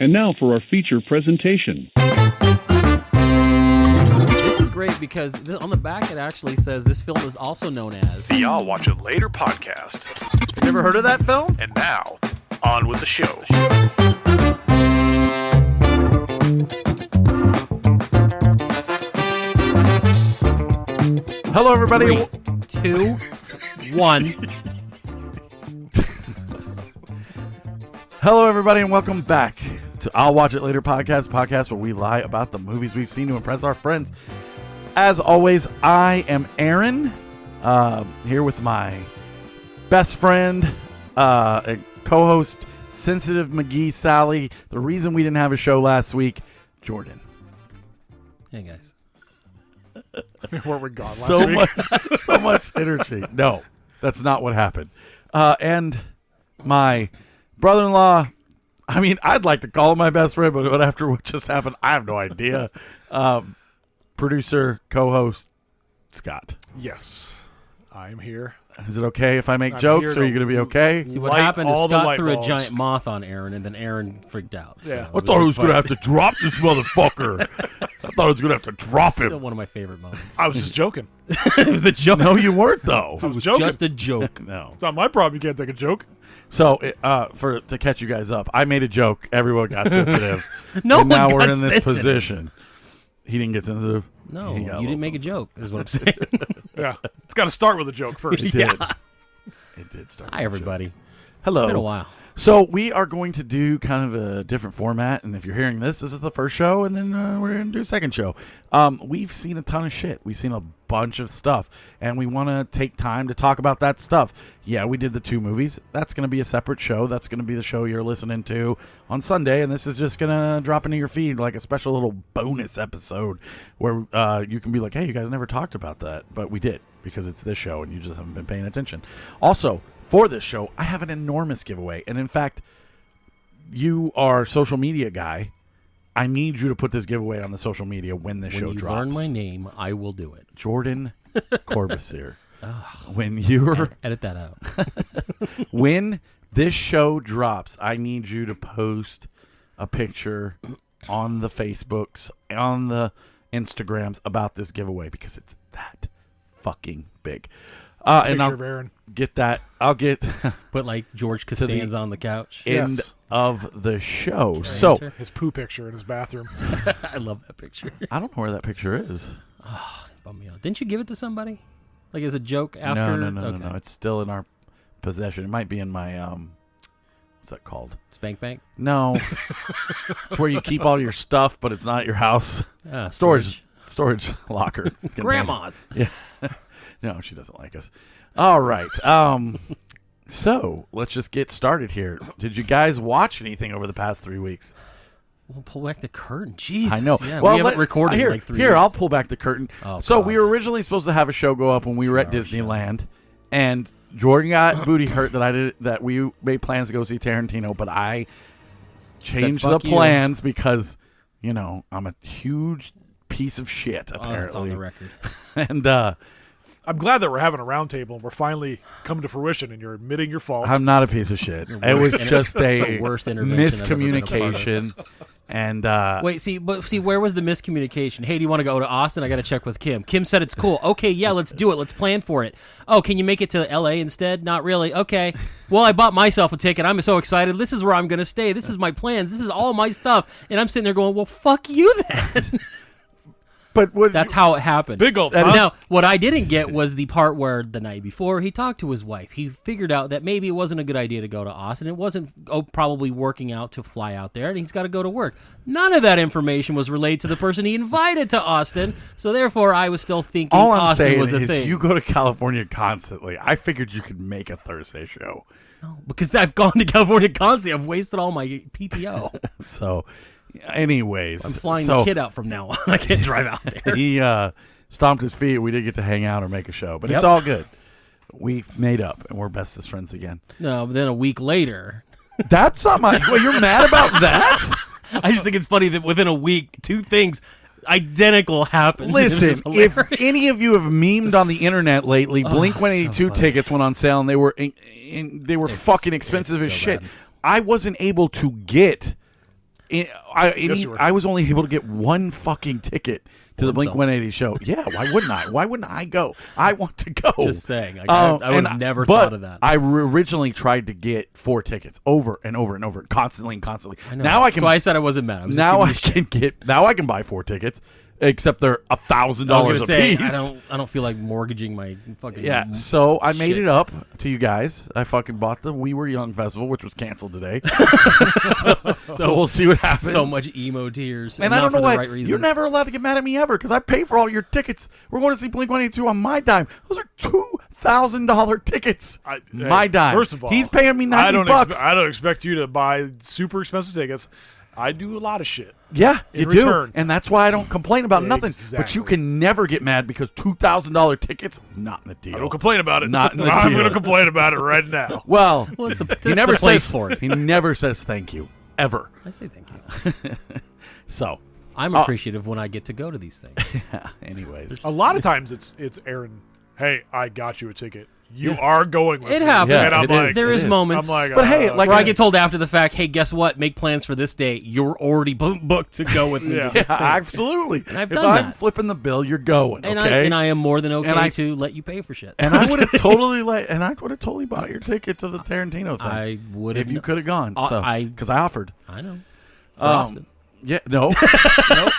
And now for our feature presentation. This is great because on the back it actually says this film is also known as the I'll Watch It Later podcast. You ever heard of that film? And now, on with the show. Hello, everybody. 3, 2, 1. Hello, everybody, and welcome back to I'll Watch It Later podcast where we lie about the movies we've seen to impress our friends. As always, I am Aaron, here with my best friend, and co-host, Sensitive McGee Sally. The reason we didn't have a show last week, Jordan. Hey, guys. Where we gone last week? So much energy. No, that's not what happened. And my brother-in-law, I mean, I'd like to call him my best friend, but after what just happened, I have no idea. Producer, co-host, Scott. Yes, I'm here. Is it okay if I make jokes? Are you going to be okay? See, what happened is Scott threw a giant moth on Aaron, and then Aaron freaked out. So Yeah. I thought I was going to have to drop this motherfucker. I thought I was going to have to drop him. Still one of my favorite moments. I was just joking. It was a joke. No, you weren't, though. I was It was joking. just a joke. No. It's not my problem. You can't take a joke. So, to catch you guys up, I made a joke. Everyone got sensitive. No and one now got we're in this sensitive. position. He didn't get sensitive. No, He you got a didn't little make a sensitive. joke, is what I'm saying. Yeah, it's got to start with a joke first. It did. Yeah. It did start. Hi, with a everybody. joke. Hello. It's been a while. So we are going to do kind of a different format, and if you're hearing this is the first show, and then we're going to do a second show. We've seen a ton of shit. We've seen a bunch of stuff, and we want to take time to talk about that stuff. Yeah, we did the 2 movies. That's going to be a separate show. That's going to be the show you're listening to on Sunday, and this is just going to drop into your feed like a special little bonus episode where you can be like, hey, you guys never talked about that, but we did because it's this show, and you just haven't been paying attention. Also, for this show, I have an enormous giveaway. And in fact, you are a social media guy. I need you to put this giveaway on the social media when this show drops. When you learn my name, I will do it. Jordan Corbusier. When you're Edit that out. when this show drops, I need you to post a picture on the Facebooks, on the Instagrams about this giveaway because it's that fucking big. And Picture I'll of Aaron. get that. I'll get Put like George Costanza on the couch. end Yes. of the show. So Enter. His poo picture in his bathroom. I love that picture. I don't know where that picture is. Bummed me out. Didn't you give it to somebody? Like as a joke after? No. It's still in our possession. It might be in my what's that called? Spank Bank? No. It's where you keep all your stuff, but it's not at your house. Storage locker. It's contained. Grandma's. Yeah. No, she doesn't like us. All right. So let's just get started here. Did you guys watch anything over the past 3 weeks? We'll pull back the curtain. Jesus. I know. Yeah, well, we haven't recorded here, in like 3 Here, weeks. I'll pull back the curtain. Oh, so God. we were originally supposed to have a show go up when we were at 2 hour Disneyland, and Jordan got booty hurt that we made plans to go see Tarantino, but I changed the "Fuck you." plans because, I'm a huge piece of shit, apparently. Oh, it's on the record. And I'm glad that we're having a round table and we're finally coming to fruition and you're admitting your faults. I'm not a piece of shit. It was just the a worst intervention I've ever been a part of. miscommunication. And Wait, see, where was the miscommunication? Hey, do you want to go to Austin? I got to check with Kim. Kim said it's cool. Okay, yeah, let's do it. Let's plan for it. Oh, can you make it to L.A. instead? Not really. Okay. Well, I bought myself a ticket. I'm so excited. This is where I'm going to stay. This is my plans. This is all my stuff. And I'm sitting there going, well, fuck you then. but what That's how it happened. Big old Now, what I didn't get was the part where the night before he talked to his wife. He figured out that maybe it wasn't a good idea to go to Austin. It wasn't probably working out to fly out there, and he's got to go to work. None of that information was relayed to the person he invited to Austin, so therefore I was still thinking all I'm Austin saying was a is thing. you go to California constantly. I figured you could make a Thursday show. No, because I've gone to California constantly. I've wasted all my PTO. So, anyways. I'm flying the kid out from now on. I can't drive out there. He stomped his feet. We did get to hang out or make a show, but Yep. it's all good. We've made up, and we're bestest friends again. No, but then a week later, That's not my... Well, you're mad about that? I just think it's funny that within a week, 2 things identical happened. Listen, It was just if hilarious. any of you have memed on the internet lately, Blink 182 funny. tickets went on sale, and they were fucking expensive it's as so shit. bad. I wasn't able to get I was only able to get one fucking ticket to the Blink himself. 180 show. Yeah, why wouldn't I? Why wouldn't I go? I want to go. Just saying. I would have never but thought of that. I originally tried to get 4 tickets over and over and over, constantly and constantly. I know. Now I can. So I said I wasn't mad. I was Now I just giving you shit. Now I can buy 4 tickets, except they're $1,000 I was gonna a say piece. I don't feel like mortging my fucking Yeah, so I made shit. it up to you guys. I fucking bought the We Were Young festival, which was canceled today. so we'll see what happens. So much emo tears, And not I don't know for why the right reasons. you're never allowed to get mad at me ever because I pay for all your tickets. We're going to see Blink-182 on my dime. Those are $2,000 tickets. My dime. First of all, he's paying me $90. I don't expect you to buy super expensive tickets. I do a lot of shit. Yeah, you in do, return. and that's why I don't complain about nothing. But Exactly. you can never get mad because $2,000 tickets, not in the deal. I don't complain about it. Not in the I'm deal. going to complain about it right now. Well, Well, it's the- he it's never the place says for it. He never says thank you ever. I say thank you. So, I'm appreciative when I get to go to these things. anyways, A lot of times it's Aaron. Hey, I got you a ticket. You are going with It me. happens. Yes, And I'm it like, is. There is is. moments. I'm like, But hey, like where I get told after the fact, "Hey, guess what? Make plans for this day. You're already booked to go with me." Yeah. to this yeah, thing." absolutely. And I've if done I'm that. flipping the bill, you're going. And okay, I am more than okay And I- to let you pay for shit. And I would have totally bought your ticket to the Tarantino thing. I would have if you could have gone. I Because I offered. I know. For Austin. Yeah, no,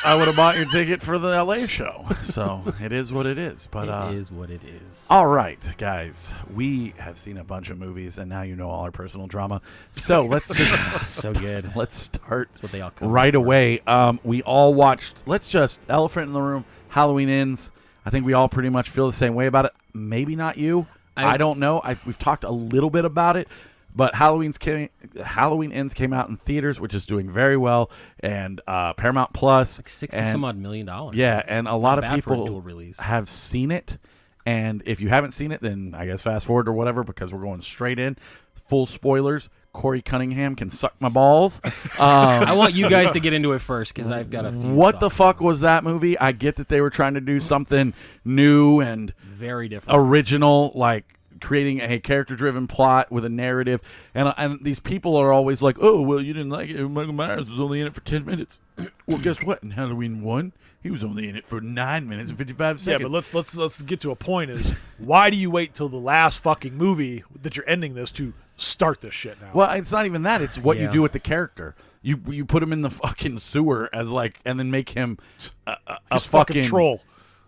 I would have bought your ticket for the LA show. So it is what it is. But It is what it is. all right, guys, we have seen a bunch of movies, and now you know all our personal drama. So let's just So good. let's start That's what they all come right for. away. We all watched. Let's just elephant in the room. Halloween Ends. I think we all pretty much feel the same way about it. Maybe not you. I don't know. We've talked a little bit about it. But Halloween Ends came out in theaters, which is doing very well, and Paramount Plus, Like $60 and, some odd million. yeah, That's and a not lot of bad for a dual people release. have seen it. And if you haven't seen it, then I guess fast forward or whatever, because we're going straight in. Full spoilers. Corey Cunningham can suck my balls. I want you guys to get into it first because I've got a few. What the thoughts. fuck was that movie? I get that they were trying to do something new and Very different. original, like creating a character-driven plot with a narrative, and these people are always like, "Oh, well, you didn't like it. Michael Myers was only in it for 10 minutes." Well, guess what? In Halloween 1, he was only in it for 9 minutes and 55 Yeah, seconds. but let's get to a point. Is why do you wait till the last fucking movie that you're ending this to start this shit now? Well, it's not even that. It's what you Yeah. do with the character. You put him in the fucking sewer as like, and then make him a He's fucking troll.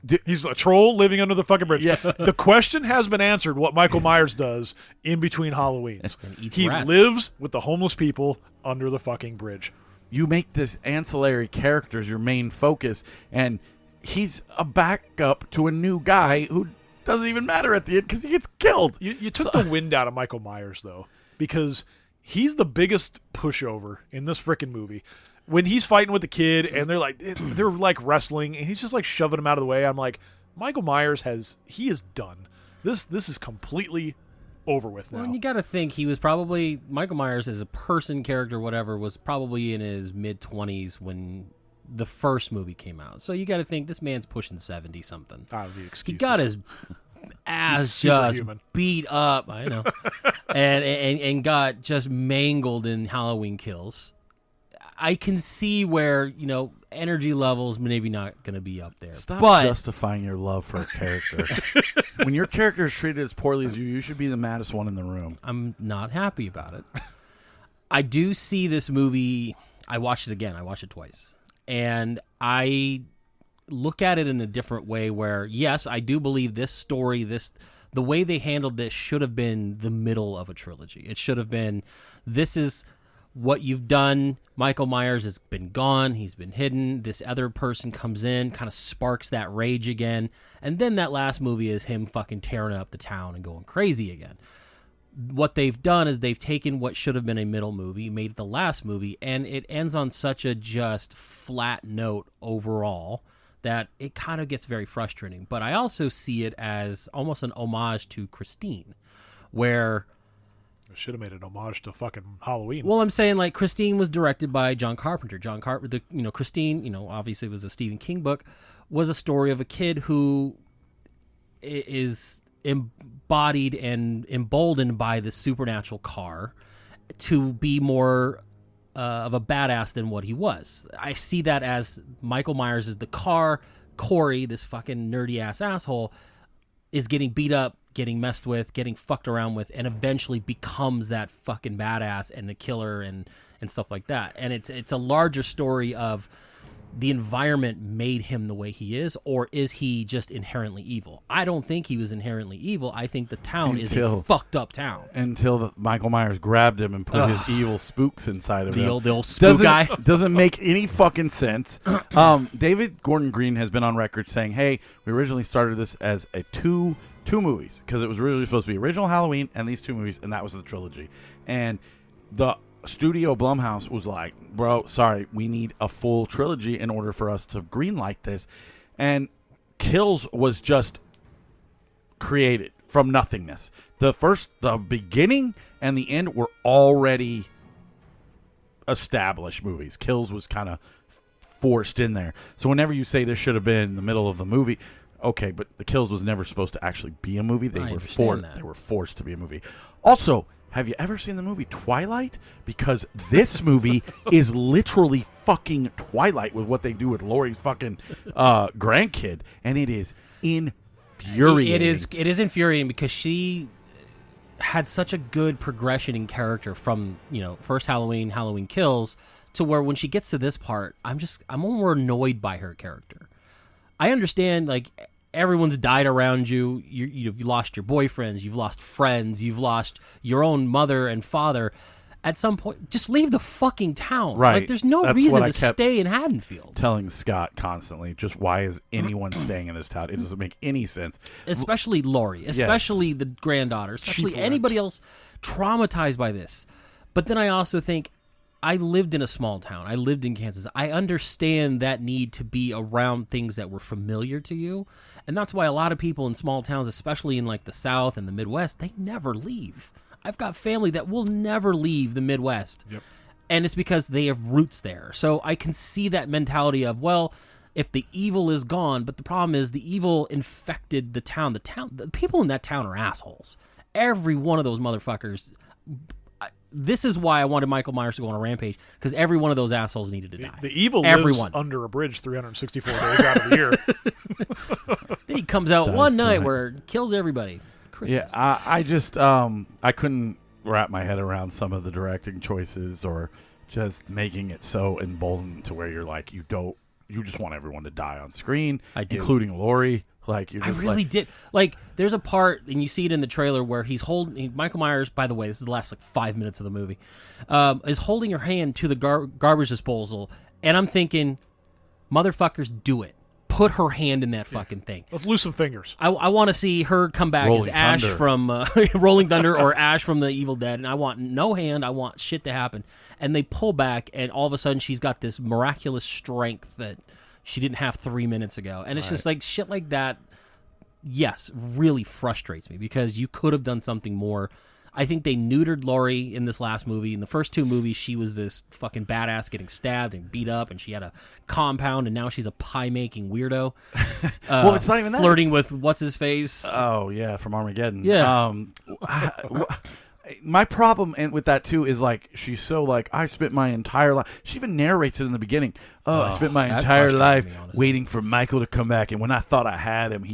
Di- He's a troll living under the fucking bridge. Yeah. The question has been answered what Michael Myers does in between Halloweens. And eats He rats. lives with the homeless people under the fucking bridge. You make this ancillary characters your main focus, and he's a backup to a new guy who doesn't even matter at the end because he gets killed. You took the wind out of Michael Myers, though, because he's the biggest pushover in this freaking movie. When he's fighting with the kid and they're like wrestling and he's just like shoving him out of the way, I'm like, Michael Myers he is done. This is completely over with now. Well, and you got to think he was probably Michael Myers as a person, character, whatever, was probably in his mid-20s when the first movie came out. So you got to think this man's pushing 70 something. The He excuses. got his ass He's just superhuman. beat up. I know, and got just mangled in Halloween Kills. I can see where energy levels maybe not going to be up there. Stop but justifying your love for a character. When your character is treated as poorly as you should be the maddest one in the room. I'm not happy about it. I do see this movie. I watched it again. I watched it twice. And I look at it in a different way where, yes, I do believe this story, the way they handled this should have been the middle of a trilogy. It should have been, this is what you've done. Michael Myers has been gone. He's been hidden. This other person comes in, kind of sparks that rage again. And then that last movie is him fucking tearing up the town and going crazy again. What they've done is they've taken what should have been a middle movie, made it the last movie, and it ends on such a just flat note overall that it kind of gets very frustrating. But I also see it as almost an homage to Christine, where... I should have made an homage to fucking Halloween. Well, I'm saying like Christine was directed by John Carpenter. John Carpenter, Christine, obviously it was a Stephen King book, was a story of a kid who is embodied and emboldened by the supernatural car to be more of a badass than what he was. I see that as Michael Myers is the car. Corey, this fucking nerdy ass asshole, is getting beat up, getting messed with, getting fucked around with, and eventually becomes that fucking badass and the killer and stuff like that. And it's a larger story of the environment made him the way he is, or is he just inherently evil? I don't think he was inherently evil. I think the town is a fucked up town. Until Michael Myers grabbed him and put his evil spooks inside of him. The old spook guy. Doesn't make any fucking sense. David Gordon Green has been on record saying, hey, we originally started this as a two movies, because it was originally supposed to be original Halloween and these 2 movies, and that was the trilogy. And the studio Blumhouse was like, bro, sorry, we need a full trilogy in order for us to greenlight this. And Kills was just created from nothingness. The beginning and the end were already established movies. Kills was kind of forced in there. So whenever you say this should have been in the middle of the movie, okay, but The Kills was never supposed to actually be a movie. They were forced to be a movie. Also, have you ever seen the movie Twilight? Because this movie is literally fucking Twilight with what they do with Laurie's fucking grandkid, and it is infuriating. It is infuriating because she had such a good progression in character from, first Halloween Kills, to where when she gets to this part, I'm more annoyed by her character. I understand, like, everyone's died around you. You've lost your boyfriends. You've lost friends. You've lost your own mother and father. At some point, just leave the fucking town. Right. Like, there's no reason to stay in Haddonfield. Telling Scott constantly, just why is anyone staying in this town? It doesn't make any sense. Especially Laurie. Especially the granddaughter. Especially anybody else traumatized by this. But then I also think, I lived in a small town. I lived in Kansas. I understand that need to be around things that were familiar to you. And that's why a lot of people in small towns, especially in like the South and the Midwest, they never leave. I've got family that will never leave the Midwest. Yep. And it's because they have roots there. So I can see that mentality of, well, if the evil is gone, but the problem is the evil infected the town. The people in that town are assholes. Every one of those motherfuckers. This is why I wanted Michael Myers to go on a rampage, because every one of those assholes needed to die. The evil lives under a bridge 364 days out of the year. Then he comes out one night where he kills everybody. Christmas. Yeah, I just I couldn't wrap my head around some of the directing choices, or just making it so emboldened to where you're like, you just want everyone to die on screen, I do. Including Laurie. Like, I really did. Like, there's a part, and you see it in the trailer, where he's holding Michael Myers. By the way, this is the last 5 minutes of the movie. Is holding her hand to the garbage disposal, and I'm thinking, motherfuckers, do it. Put her hand in that fucking thing. Let's lose some fingers. I want to see her come back as Ash from Rolling Thunder, or Ash from The Evil Dead, and I want no hand. I want shit to happen. And they pull back, and all of a sudden she's got this miraculous strength that she didn't have 3 minutes ago. And it's just like shit like that, yes, really frustrates me, because you could have done something more. I think they neutered Laurie in this last movie. In the first 2 movies, she was this fucking badass getting stabbed and beat up, and she had a compound, and now she's a pie-making weirdo. Well, it's not even that. Flirting with what's-his-face. Oh, yeah, from Armageddon. Yeah. My problem with that, too, is, like, she's so, like, I spent my entire life. She even narrates it in the beginning. I spent my entire life waiting for Michael to come back, and when I thought I had him,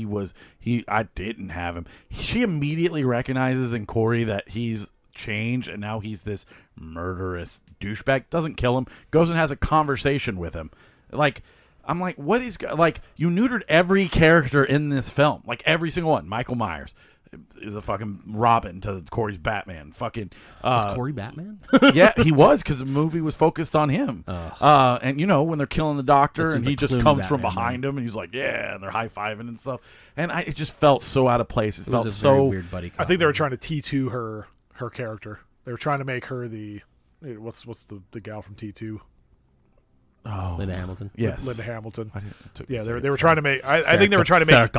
I didn't have him. She immediately recognizes in Corey that he's changed, and now he's this murderous douchebag. Doesn't kill him, goes and has a conversation with him. Like, I'm like, what is, like, you neutered every character in this film, like every single one. Michael Myers is a fucking Robin to Corey's Batman. Fucking was Corey Batman? Yeah, he was, because the movie was focused on him. And when they're killing the doctor, and he just comes from behind him, and he's like, yeah, and they're high fiving and stuff. And it just felt so out of place. It felt so weird, buddy. I think they were trying to T2 her character. They were trying to make her the what's the gal from T2. Oh, Linda Hamilton. Yes, Linda Hamilton. Yeah, they were trying to make. I think they were trying to make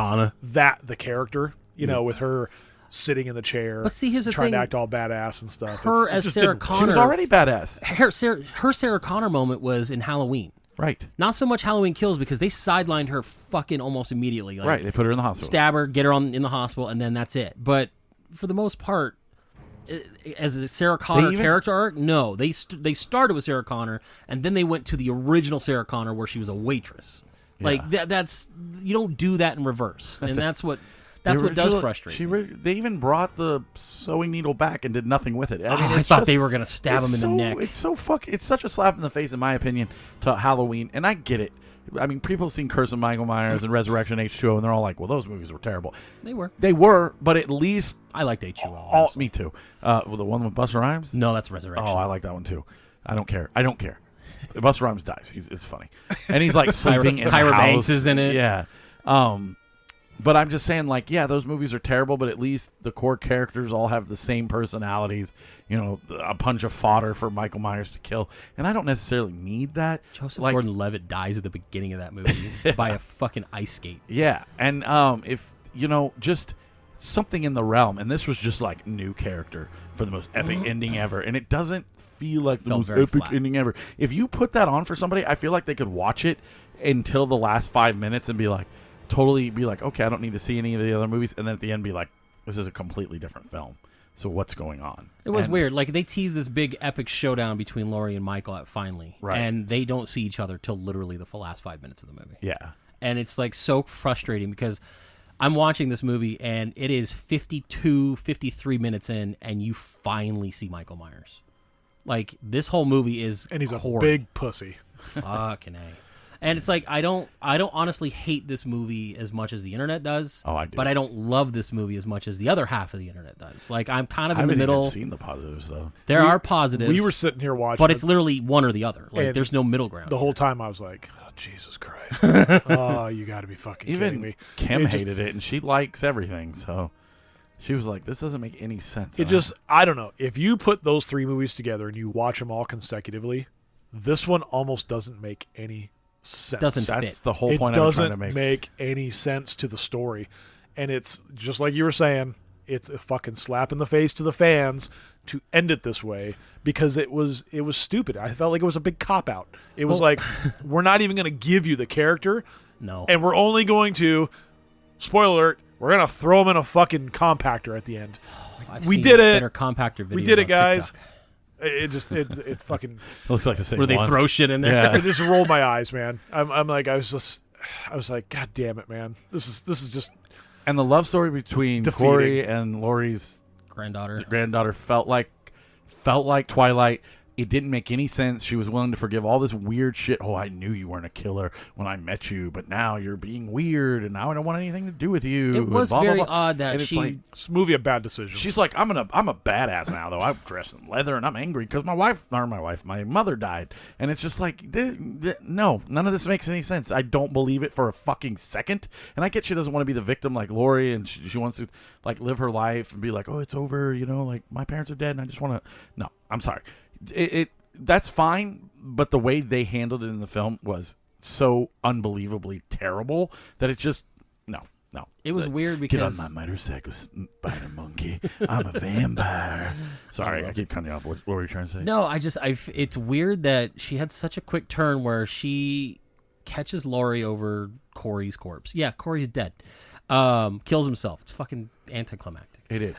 that the character. With her sitting in the chair, but see, here's the trying thing. to act all badass and stuff. Her as Sarah Connor, she was already badass. Her Sarah Connor moment was in Halloween. Right. Not so much Halloween Kills, because they sidelined her fucking almost immediately. Like, right. They put her in the hospital. Stab her, get her in the hospital, and then that's it. But for the most part, as a Sarah Connor character arc. No, they started with Sarah Connor, and then they went to the original Sarah Connor where she was a waitress. Like that's you don't do that in reverse, and that's what does frustrate me. They even brought the sewing needle back and did nothing with it. I thought they were going to stab him in the neck. It's such a slap in the face, in my opinion, to Halloween, and I get it. I mean, people have seen Curse of Michael Myers and Resurrection H2O, and they're all like, well, those movies were terrible. They were, but at least... I liked H2O. Me too. The one with Busta Rhymes? No, that's Resurrection. Oh, I like that one too. I don't care. Busta Rhymes dies. It's funny. And he's like sleeping in the house. Tyra Banks is in it. Yeah. But I'm just saying, like, yeah, those movies are terrible, but at least the core characters all have the same personalities. You know, a bunch of fodder for Michael Myers to kill. And I don't necessarily need that. Joseph Gordon-Levitt dies at the beginning of that movie by a fucking ice skate. Yeah. And if, just something in the realm, and this was just like new character for the most epic ending ever, and it doesn't feel like the most epic ending ever. If you put that on for somebody, I feel like they could watch it until the last 5 minutes and be like, okay, I don't need to see any of the other movies, and then at the end be like, this is a completely different film. So what's going on? It was weird. Like, they teased this big epic showdown between Laurie and Michael at finally, right. And they don't see each other till literally the last 5 minutes of the movie. Yeah. And it's like so frustrating because I'm watching this movie and it is 52, 53 minutes in, and you finally see Michael Myers. Like, this whole movie is and he's horrid. A big pussy. Fucking A. And it's like I don't honestly hate this movie as much as the internet does. Oh, I do. But I don't love this movie as much as the other half of the internet does. Like, I'm kind of in the I middle. haven't even seen the positives though. There are positives. We were sitting here watching, but it's literally one or the other. Like, there's no middle ground. The whole time I was like, "Oh, Jesus Christ! Oh, you got to be fucking kidding me!" Kim hated it, and she likes everything, so she was like, "This doesn't make any sense." I don't know. If you put those three movies together and you watch them all consecutively, this one almost doesn't make any sense. Doesn't That's fit. the whole point I'm trying to make. It doesn't make any sense to the story. And it's just like you were saying, it's a fucking slap in the face to the fans to end it this way because it was stupid. I felt like it was a big cop-out. It was like, we're not even going to give you the character. No. And we're only going to, spoiler alert, we're going to throw him in a fucking compactor at the end. We did it. Better compactor videos. We did it, guys. TikTok. It fucking It looks like the same Where they one. throw shit in there. Yeah. it just rolled my eyes, man. I was like, God damn it, man. This is just And the love story between defeating. Corey and Laurie's Granddaughter felt like Twilight. It didn't make any sense. She was willing to forgive all this weird shit. Oh, I knew you weren't a killer when I met you, but now you're being weird, and now I don't want anything to do with you. It was blah, very blah, blah. odd that and it's like, this movie a bad decision. she's like, I'm a badass now, though. I'm dressed in leather, and I'm angry because my mother died. And it's just like, no, none of this makes any sense. I don't believe it for a fucking second. And I get she doesn't want to be the victim like Laurie, and she wants to like live her life and be like, oh, it's over, like my parents are dead, and I just want to. No, I'm sorry. That's fine, but the way they handled it in the film was so unbelievably terrible that it just no. It was weird because get on my motorcycle, spider monkey. I'm a vampire. Sorry, I keep cutting you off. What were you trying to say? No, it's weird that she had such a quick turn where she catches Laurie over Corey's corpse. Yeah, Corey's dead. Kills himself. It's fucking anticlimactic. It is.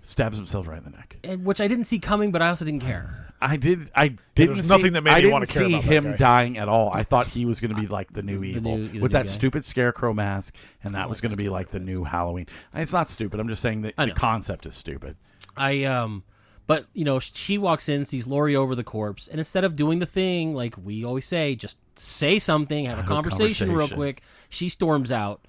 Stabs himself right in the neck. Which I didn't see coming, but I also didn't care. I didn't. There's nothing that made me want to care see about that him guy. dying at all. I thought he was going to be like the new evil with that guy. stupid scarecrow mask, and that was going to be like the new Halloween. It's not stupid. I'm just saying that the concept is stupid. But she walks in, sees Laurie over the corpse, and instead of doing the thing like we always say, just say something, have a conversation real quick, she storms out.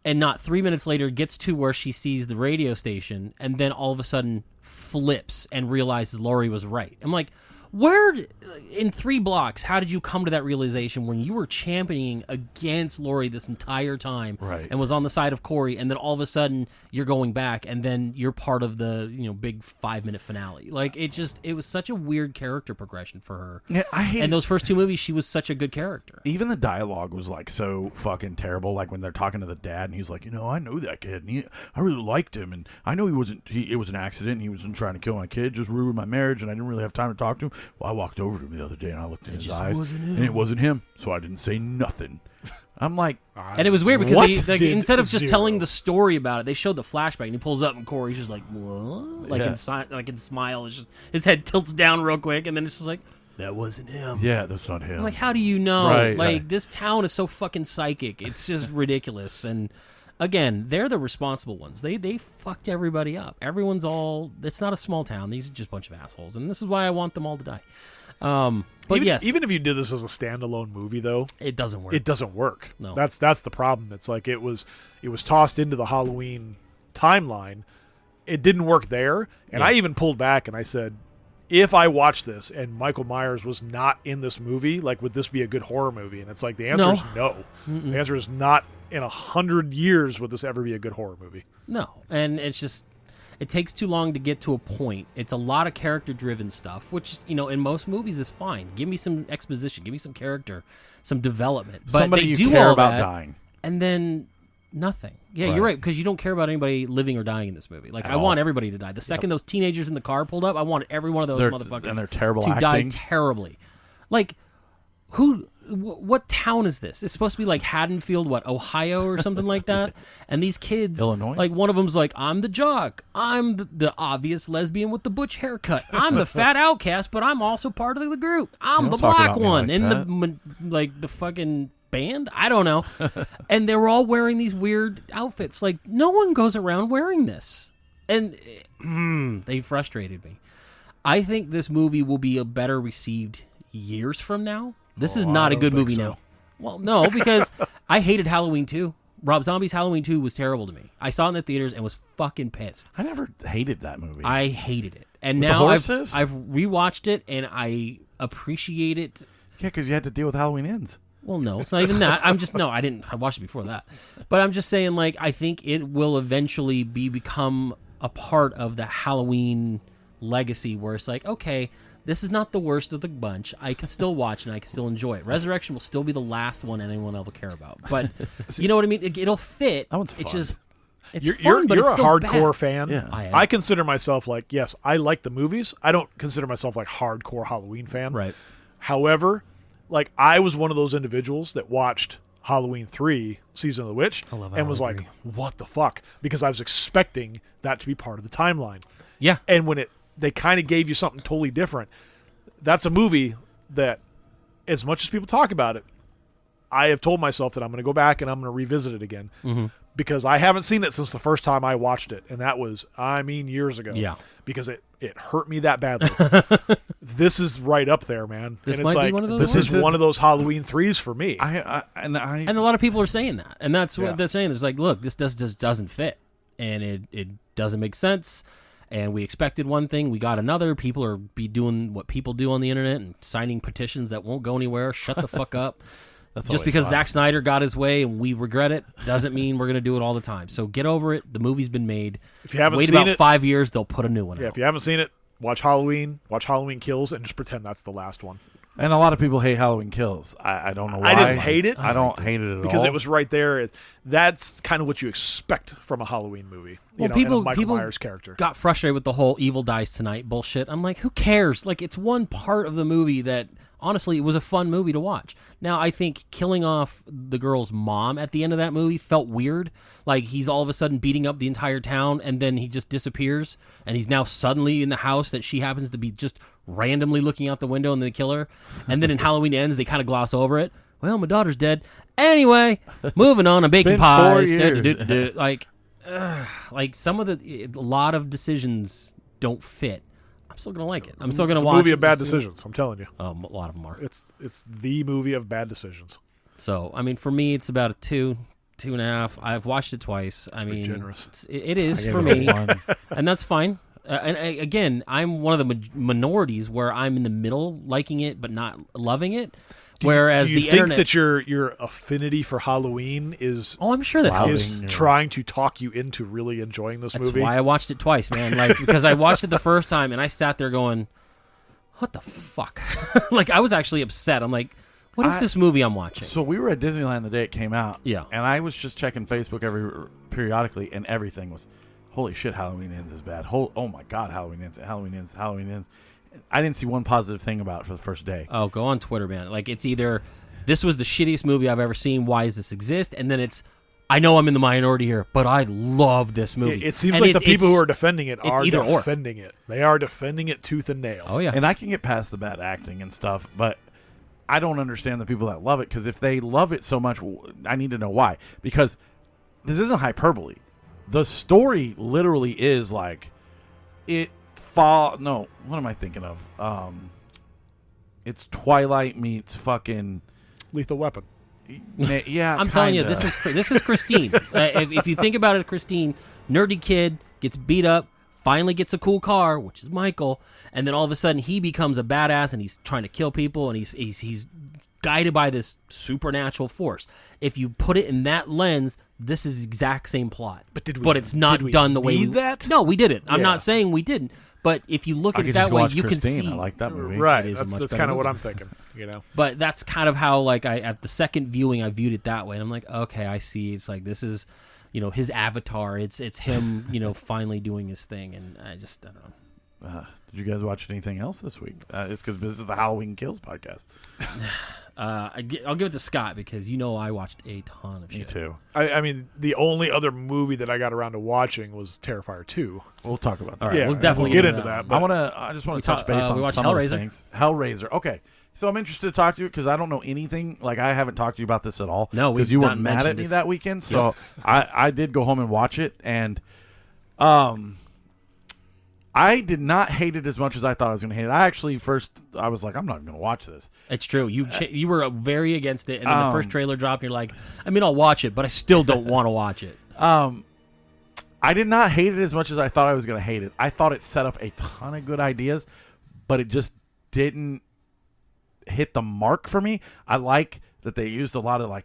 And not 3 minutes later gets to where she sees the radio station and then all of a sudden flips and realizes Laurie was right. I'm like, where in 3 blocks, how did you come to that realization when you were championing against Laurie this entire time and was on the side of Corey, and then all of a sudden you're going back and then you're part of the big 5-minute finale? Like, it was such a weird character progression for her. Yeah, I hate. And those first 2 movies, she was such a good character. Even the dialogue was like so fucking terrible. Like when they're talking to the dad, and he's like, I know that kid, and I really liked him, and I know it was an accident. And he wasn't trying to kill my kid, just ruined my marriage, and I didn't really have time to talk to him. Well, I walked over to him the other day, and I looked in his eyes, and it wasn't him, so I didn't say nothing. I'm like, And it was weird because What they did instead of just Zero? telling the story about it, they showed the flashback, and he pulls up, and Corey's just like, what? Like, in smile, it's just his head tilts down real quick, and then it's just like, that wasn't him. yeah, that's not him. I'm like, how do you know? Right, like, right. this town is so fucking psychic. It's just ridiculous. And again, they're the responsible ones. They fucked everybody up. Everyone's all. It's not a small town. These are just a bunch of assholes, and this is why I want them all to die. But yes, even if you did this as a standalone movie, though, it doesn't work. it doesn't work. No. That's the problem. It's like it was tossed into the Halloween timeline. It didn't work there, and Yeah. I even pulled back and I said, if I watched this and Michael Myers was not in this movie, like, would this be a good horror movie? And it's like, the answer No. is no. The answer is not. In 100 years would this ever be a good horror movie? No, and it's just it takes too long to get to a point. It's a lot of character-driven stuff, which in most movies is fine. Give me some exposition, give me some character, some development. But Somebody they you do care all about that, dying. and then nothing. Yeah, Right. you're right, because you don't care about anybody living or dying in this movie. Like, I all. want everybody to die. The second those teenagers in the car pulled up, I wanted every one of those motherfuckers and they're terrible to die acting. terribly. Like, what town is this? It's supposed to be like Haddonfield, Ohio or something like that. And these kids, Illinois? like one of them's like, I'm the jock. I'm the obvious lesbian with the butch haircut. I'm the fat outcast, but I'm also part of the group. I'm Don't the talk black about me one like in that. the fucking band. I don't know. And they were all wearing these weird outfits. Like, no one goes around wearing this. And they frustrated me. I think this movie will be a better received years from now. This is not a good movie now. Well, no, because I hated Halloween 2. Rob Zombie's Halloween 2 was terrible to me. I saw it in the theaters and was fucking pissed. I never hated that movie. I hated it. And With the now horses? I've rewatched it and I appreciate it. yeah, because you had to deal with Halloween Ends. Well, no, it's not even that. I watched it before that. But I'm just saying, like, I think it will eventually become a part of the Halloween legacy where it's like, okay, this is not the worst of the bunch. I can still watch and I can still enjoy it. Resurrection will still be the last one anyone will care about. But you know what I mean? It'll fit. That one's It's fun. just, it's You're fun, but you're it's a still hardcore bad. fan. Yeah. I am. I consider myself like, yes, I like the movies. I don't consider myself like hardcore Halloween fan. Right. However, like, I was one of those individuals that watched Halloween 3 Season of the Witch I love and was like, Halloween what the fuck? Because I was expecting that to be part of the timeline. Yeah. And when they kind of gave you something totally different, that's a movie that, as much as people talk about it, I have told myself that I'm going to go back and I'm going to revisit it again. Because I haven't seen it since the first time I watched it, and that was, years ago. Yeah. Because it hurt me that badly. This is right up there, man. This and it's might be like, one of those this is ones. one of those Halloween 3s for me. And a lot of people are saying that, and that's Yeah. what they're saying. It's like, look, this just doesn't fit, and it doesn't make sense. And we expected one thing, we got another. People are doing what people do on the internet and signing petitions that won't go anywhere. Shut the fuck up. That's Just always because fun. Zack Snyder got his way and we regret it doesn't mean we're going to do it all the time. So get over it. The movie's been made. If you haven't Wait seen about it- 5 years, they'll put a new one Yeah, out. if you haven't seen it, watch Halloween Kills, and just pretend that's the last one. And a lot of people hate Halloween Kills. I don't know why. I didn't hate it. I don't hate it at all. Because it was right there. That's kind of what you expect from a Halloween movie. Well, and a Michael Myers character. got frustrated with the whole Evil Dies Tonight bullshit. I'm like, who cares? Like, it's one part of the movie that, honestly, it was a fun movie to watch. Now, I think killing off the girl's mom at the end of that movie felt weird. Like, he's all of a sudden beating up the entire town, and then he just disappears, and he's now suddenly in the house that she happens to be just randomly looking out the window, and they kill her. And then in Halloween Ends, they kind of gloss over it. Well, my daughter's dead. Anyway, moving on. I'm baking Been 4 pies. years. Like some of a lot of decisions don't fit. I'm still gonna like it. I'm still gonna It's a watch movie it. of bad decisions. I'm telling you, A lot of them are. it's the movie of bad decisions. So I mean, for me, it's about a 2.5. I've watched it twice. I mean, generous. it is I for gave it me, a 1. and that's fine. Again, I'm one of the minorities where I'm in the middle, liking it but not loving it. Whereas Do you the think internet, that your affinity for Halloween is oh, I'm sure that Wow. helps. is trying to talk you into really enjoying this That's movie? why I watched it twice, man. Like, because I watched it the first time and I sat there going, "What the fuck?" Like, I was actually upset. I'm like, "What is this movie I'm watching?" So we were at Disneyland the day it came out. Yeah. And I was just checking Facebook periodically, and everything was, holy shit, Halloween Ends is bad. Oh my God, Halloween Ends. I didn't see one positive thing about it for the first day. Oh, go on Twitter, man. Like, it's either this was the shittiest movie I've ever seen. Why does this exist? And then it's, I know I'm in the minority here, but I love this movie. It seems And like the people who are defending it are either or. defending it. They are defending it tooth and nail. Oh yeah. And I can get past the bad acting and stuff, but I don't understand the people that love it, because if they love it so much, I need to know why. Because this isn't hyperbole. The story literally is like no, what am I thinking of? It's Twilight meets fucking Lethal Weapon. Yeah, I'm telling you, kinda. this is Christine. If you think about it, Christine, nerdy kid, gets beat up, finally gets a cool car, which is Michael, and then all of a sudden he becomes a badass and he's trying to kill people, and he's guided by this supernatural force. If you put it in that lens, this is the exact same plot. But it's not done the way need that? No, we did it. I'm Yeah. not saying we didn't. But if you look I at could it just that go way, watch you Christine. can see. I like that movie. Right. It is a much That's better kind of what movie. I'm thinking. You know. But that's kind of how, like, at the second viewing, I viewed it that way, and I'm like, okay, I see. It's like, this is, his avatar. It's him, finally doing his thing, and I don't know. Did you guys watch anything else this week? It's because this is the Halloween Kills podcast. I'll give it to Scott because I watched a ton of shit. Me too. I mean, the only other movie that I got around to watching was Terrifier 2. We'll talk about that. All right, Yeah, we'll definitely get get into that. I But I just want to touch base we on watched some of the Hellraiser. things. Hellraiser. Okay. So I'm interested to talk to you because I don't know anything. Like, I haven't talked to you about this at all. No, because we've you were not mad at mentioned me this. that weekend. So I did go home and watch it, and I did not hate it as much as I thought I was going to hate it. I was like, I'm not going to watch this. It's true. You were very against it, and then the first trailer dropped, and you're like, I'll watch it, but I still don't want to watch it. I did not hate it as much as I thought I was going to hate it. I thought it set up a ton of good ideas, but it just didn't hit the mark for me. I like that they used a lot of I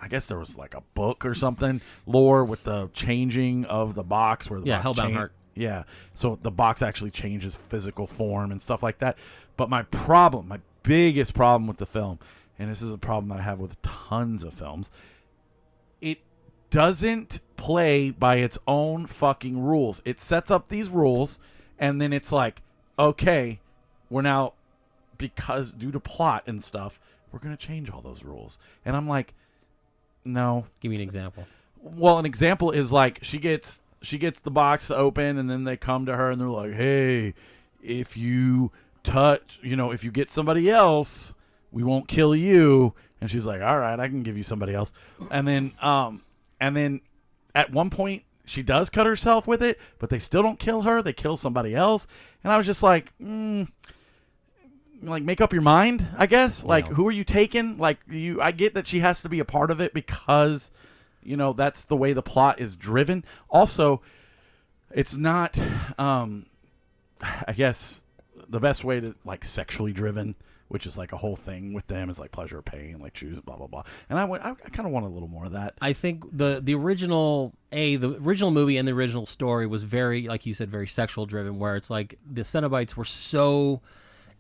guess there was like a book or something lore with the changing of the box where the box Hellbound Heart. Yeah, so the box actually changes physical form and stuff like that. But my biggest problem with the film, and this is a problem that I have with tons of films, it doesn't play by its own fucking rules. It sets up these rules, and then it's like, okay, we're now, because due to plot and stuff, we're going to change all those rules. And I'm like, no. Give me an example. Well, an example is like she gets the box to open, and then they come to her and they're like, hey, if you if you get somebody else, we won't kill you. And she's like, all right, I can give you somebody else. And then at one point she does cut herself with it, but they still don't kill her. They kill somebody else. And I was just like, like, make up your mind, I guess. Like, who are you taking? Like, I get that she has to be a part of it because, that's the way the plot is driven. Also, it's not, I guess, the best way to, like, sexually driven, which is like a whole thing with them, is like pleasure or pain, like choose, blah, blah, blah. And I kind of want a little more of that. I think the original movie and the original story was very, like you said, very sexual driven, where it's like the Cenobites were so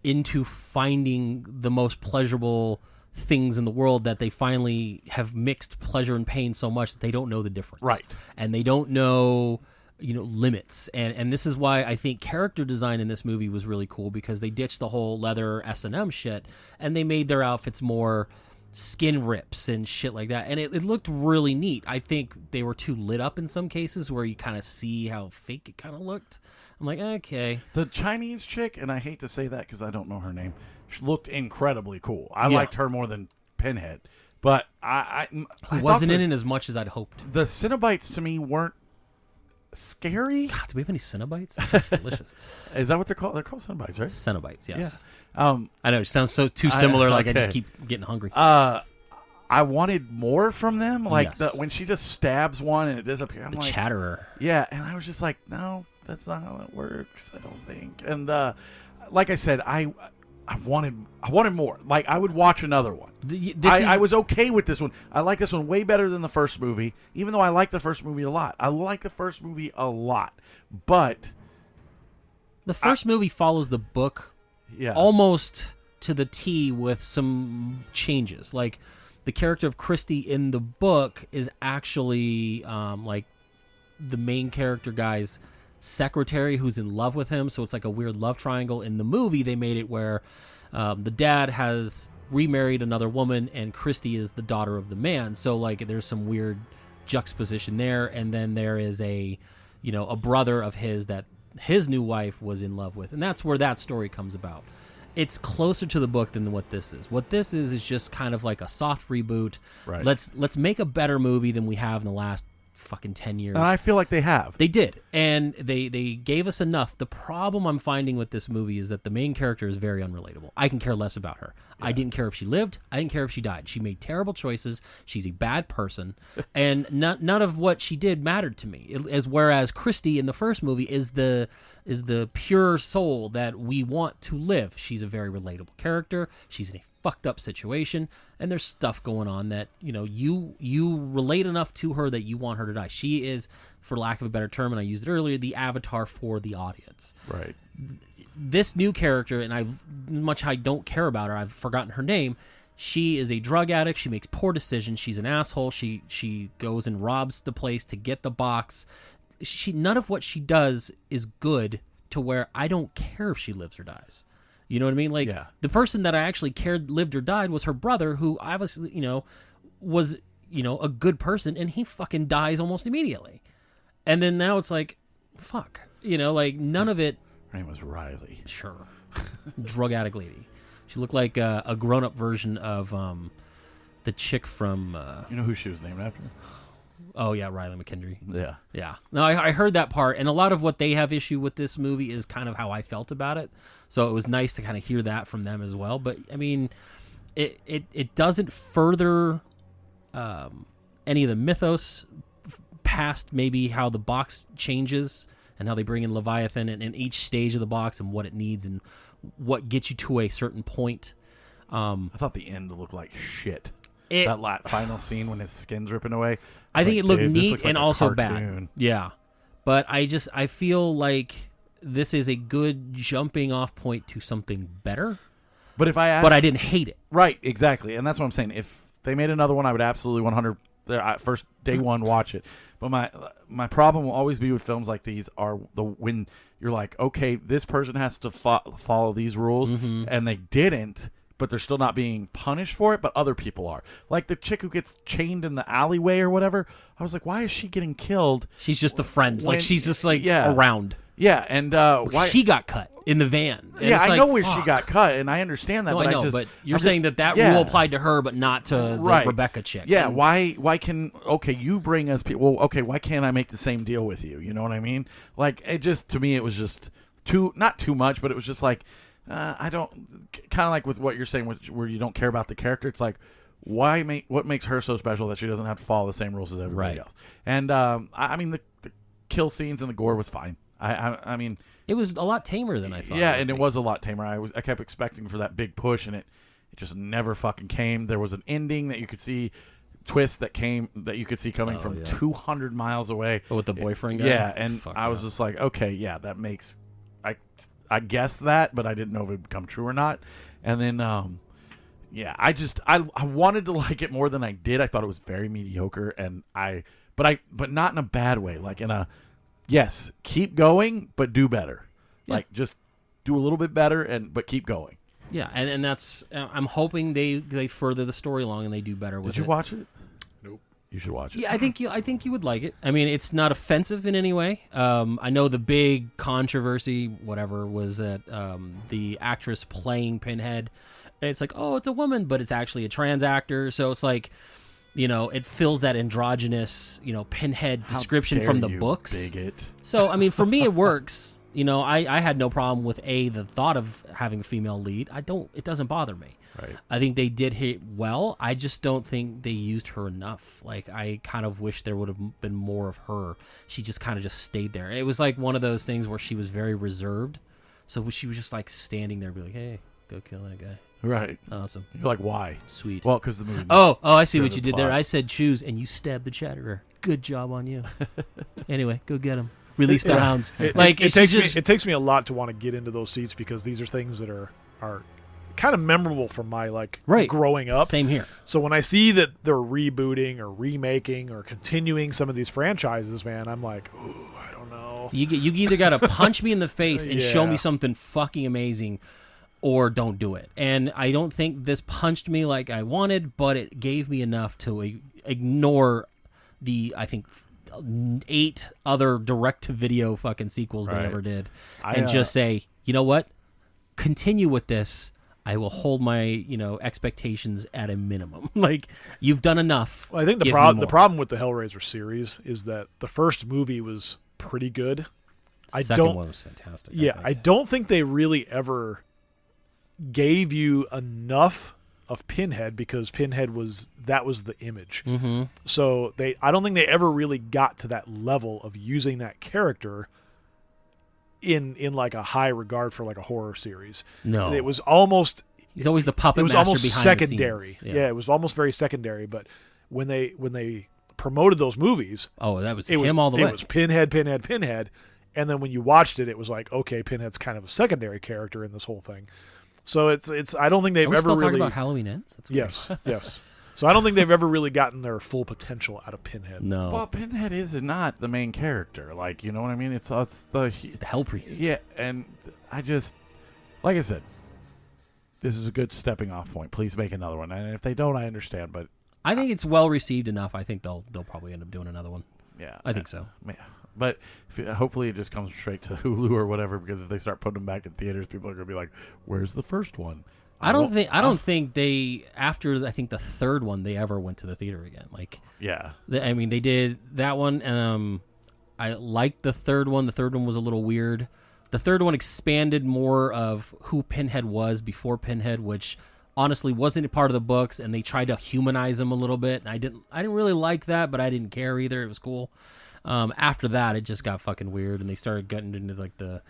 into finding the most pleasurable things in the world that they finally have mixed pleasure and pain so much that they don't know the difference. Right. And they don't know, limits. And this is why I think character design in this movie was really cool, because they ditched the whole leather S&M shit and they made their outfits more skin rips and shit like that. And it looked really neat. I think they were too lit up in some cases where you kind of see how fake it kind of looked. I'm like, okay. The Chinese chick, and I hate to say that because I don't know her name, she looked incredibly cool. I liked her more than Pinhead. But I wasn't in it as much as I'd hoped. The Cenobites to me weren't scary. God, do we have any Cenobites? That sounds delicious. Is that what they're called? They're called Cenobites, right? Cenobites, yes. Yeah. I know, it sounds so too similar, like I just okay. keep getting hungry. I wanted more from them. Like, Yes. when she just stabs one and it disappears. I'm the like, Chatterer. yeah. And I was just like, no, that's not how that works, I don't think. And like I said, I wanted more. Like, I would watch another one. I was okay with this one. I like this one way better than the first movie, even though I like the first movie a lot. But the first movie follows the book yeah, almost to the T with some changes. Like, the character of Christy in the book is actually like the main character guy's secretary who's in love with him, so it's like a weird love triangle. In the movie, they made it where the dad has remarried another woman, and Christy is the daughter of the man. So like there's some weird juxtaposition there, and then there is a brother of his that his new wife was in love with, and that's where that story comes about. It's closer to the book than what this is. What this is just kind of like a soft reboot. Right. Let's make a better movie than we have in the last fucking 10 years. And I feel like they have. They did, and they gave us enough. The problem I'm finding with this movie is that the main character is very unrelatable. I can care less about her. I didn't care if she lived. I didn't care if she died. She made terrible choices. She's a bad person, and none of what she did mattered to me. Whereas Christy in the first movie is the pure soul that we want to live. She's a very relatable character. She's in a fucked up situation, and there's stuff going on that you relate enough to her that you want her to die. She is, for lack of a better term, and I used it earlier, the avatar for the audience. Right. This new character, and I don't care about her, I've forgotten her name. She is a drug addict. She makes poor decisions. She's an asshole. She goes and robs the place to get the box. None of what she does is good to where I don't care if she lives or dies. You know what I mean? Like, the person that I actually cared lived or died was her brother, who obviously, was, a good person, and he fucking dies almost immediately. And then now it's like, fuck. Like, none of it. Her name was Riley. Sure. Drug addict lady. She looked like a grown-up version of the chick from... you know who she was named after? Oh, yeah, Riley McKendry. Yeah. Yeah. No, I heard that part, and a lot of what they have issue with this movie is kind of how I felt about it. So it was nice to kind of hear that from them as well. But, I mean, it doesn't further any of the mythos past maybe how the box changes and how they bring in Leviathan and each stage of the box and what it needs and what gets you to a certain point. I thought the end looked like shit. That final scene when his skin's ripping away. I think it looked neat like and a also cartoon. bad. Yeah. But I feel like this is a good jumping off point to something better. But if I asked, but I didn't hate it. Right, exactly. And that's what I'm saying. If they made another one, I would absolutely 100 first day one watch it. But my problem will always be with films like these are when you're like, okay, this person has to follow these rules, and they didn't, but they're still not being punished for it, but other people are. Like the chick who gets chained in the alleyway or whatever. I was like, why is she getting killed? She's just a friend. Like she's just around. Yeah, and why she got cut in the van. And yeah, I know where fuck. she got cut, and I understand that. No, but I know, but you're saying that rule applied to her, but not to the Rebecca chick. Yeah, and why can you bring us people? Well, okay, why can't I make the same deal with you? You know what I mean? Like it just to me, it was just not too much, but it was just like I don't kind of like with what you're saying, where you don't care about the character. It's like what makes her so special that she doesn't have to follow the same rules as everybody else? And I mean the kill scenes and the gore was fine. I mean, it was a lot tamer than I thought. Yeah, and it was a lot tamer. I kept expecting for that big push, and it just never fucking came. There was an ending that you could see, twist that you could see coming from 200 miles away. Oh, with the boyfriend guy? Yeah, and I was just like, okay, yeah, that makes I guessed that, but I didn't know if it would become true or not. And then I wanted to like it more than I did. I thought it was very mediocre, and but not in a bad way, like in a yes, keep going, but do better. Yeah. Like just do a little bit better, but keep going. Yeah, and that's I'm hoping they further the story along and they do better with it. Did you watch it? Nope. You should watch it. Yeah, I think you would like it. I mean, it's not offensive in any way. I know the big controversy, whatever, was that the actress playing Pinhead, it's like, oh, it's a woman, but it's actually a trans actor. So it's like, it fills that androgynous, Pinhead description from the books. Bigot. So, I mean, for me, it works. I had no problem with the thought of having a female lead. It doesn't bother me. Right. I think they did hit well. I just don't think they used her enough. Like, I kind of wish there would have been more of her. She just kind of just stayed there. It was like one of those things where she was very reserved. So she was just like standing there, be like, hey, go kill that guy. Right. Awesome. You're like, why? Sweet. Well, because the movie. Oh, I see what you did there. I said choose, and you stabbed the chatterer. Good job on you. Anyway, go get him. Release the hounds. It takes me a lot to want to get into those seats because these are things that are kind of memorable from my growing up. Same here. So when I see that they're rebooting or remaking or continuing some of these franchises, man, I'm like, ooh, I don't know. You either got to punch me in the face and show me something fucking amazing, or don't do it. And I don't think this punched me like I wanted, but it gave me enough to ignore the, I think, 8 other direct-to-video fucking sequels they ever did, and just say, you know what? Continue with this. I will hold my, expectations at a minimum. Like, you've done enough. Well, I think the problem with the Hellraiser series is that the first movie was pretty good. Second one was fantastic. Yeah, I don't think they really ever gave you enough of Pinhead, because Pinhead was the image. Mm-hmm. So I don't think they ever really got to that level of using that character in like a high regard for like a horror series. No, it was almost, he's always the puppet it was master almost behind secondary. the scenes. Yeah, it was almost very secondary. But when they promoted those movies, that was him all the way. It was Pinhead, and then when you watched it, it was like, okay, Pinhead's kind of a secondary character in this whole thing. So it's. I don't think they've ever still really talking about Halloween Ends. That's weird. Yes. So I don't think they've ever really gotten their full potential out of Pinhead. No. Well, Pinhead is not the main character. Like, you know what I mean? It's the Hell Priest. Yeah, and I just, like I said, this is a good stepping off point. Please make another one. And if they don't, I understand. But I think it's well received enough. I think they'll probably end up doing another one. Yeah, I think so. Yeah. But hopefully it just comes straight to Hulu or whatever, because if they start putting them back in theaters, people are going to be like, "Where's the first one?" I don't think they, after I think the third one, they ever went to the theater again. Like, yeah, they did that one. I liked the third one. The third one was a little weird. The third one expanded more of who Pinhead was before Pinhead, which honestly wasn't a part of the books, and they tried to humanize him a little bit. And I didn't really like that, but I didn't care either. It was cool. After that, it just got fucking weird, and they started getting into like the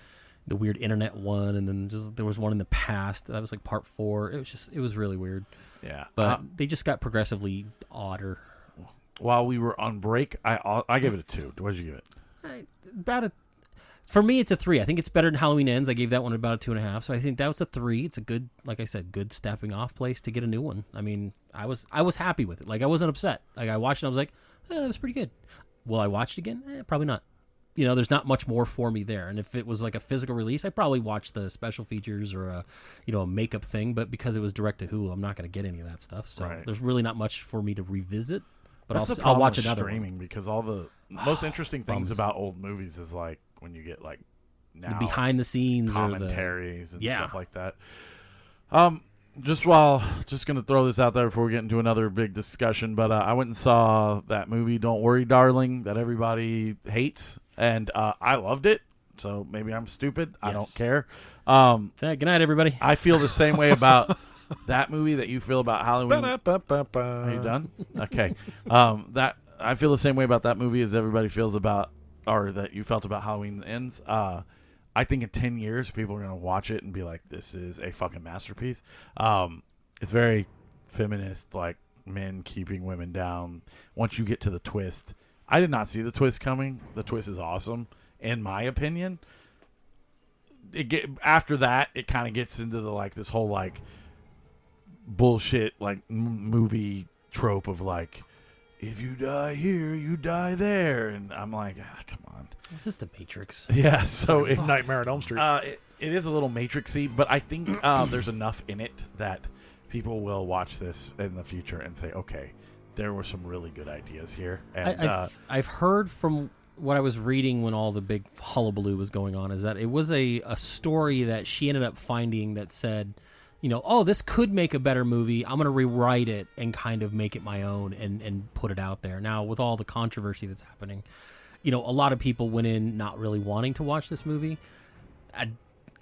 weird internet one, and then there was one in the past that was like part 4. It was really weird. Yeah, but they just got progressively odder. While we were on break, I gave it a 2. What did you give it? For me, it's a 3. I think it's better than Halloween Ends. I gave that one about a 2.5. So I think that was a 3. It's a good, like I said, good stepping off place to get a new one. I mean, I was happy with it. Like, I wasn't upset. Like, I watched it, and I was like, that was pretty good. Will I watch it again? Probably not. There's not much more for me there. And if it was like a physical release, I'd probably watch the special features or a makeup thing. But because it was direct to Hulu, I'm not going to get any of that stuff. So there's really not much for me to revisit. But I'll watch another streaming one. Because all the most interesting things about old movies is like when you get like now the behind the scenes commentaries or and stuff like that. Just going to throw this out there before we get into another big discussion, but I went and saw that movie, Don't Worry, Darling, that everybody hates, and I loved it, so maybe I'm stupid. Yes. I don't care. Good night, everybody. I feel the same way about that movie that you feel about Halloween. Are you done? Okay. That I feel the same way about that movie as everybody feels about, or that you felt about Halloween Ends. I think in 10 years, people are going to watch it and be like, this is a fucking masterpiece. It's very feminist, like men keeping women down. Once you get to the twist, I did not see the twist coming. The twist is awesome, in my opinion. After that, it kind of gets into this whole like bullshit like movie trope of like, if you die here, you die there. And I'm like, come on. Is this the Matrix? Yeah, so Nightmare on Elm Street. It is a little Matrixy, but I think there's enough in it that people will watch this in the future and say, okay, there were some really good ideas here. And I've heard from what I was reading when all the big hullabaloo was going on is that it was a story that she ended up finding that said, this could make a better movie. I'm going to rewrite it and kind of make it my own and put it out there. Now, with all the controversy that's happening, a lot of people went in not really wanting to watch this movie.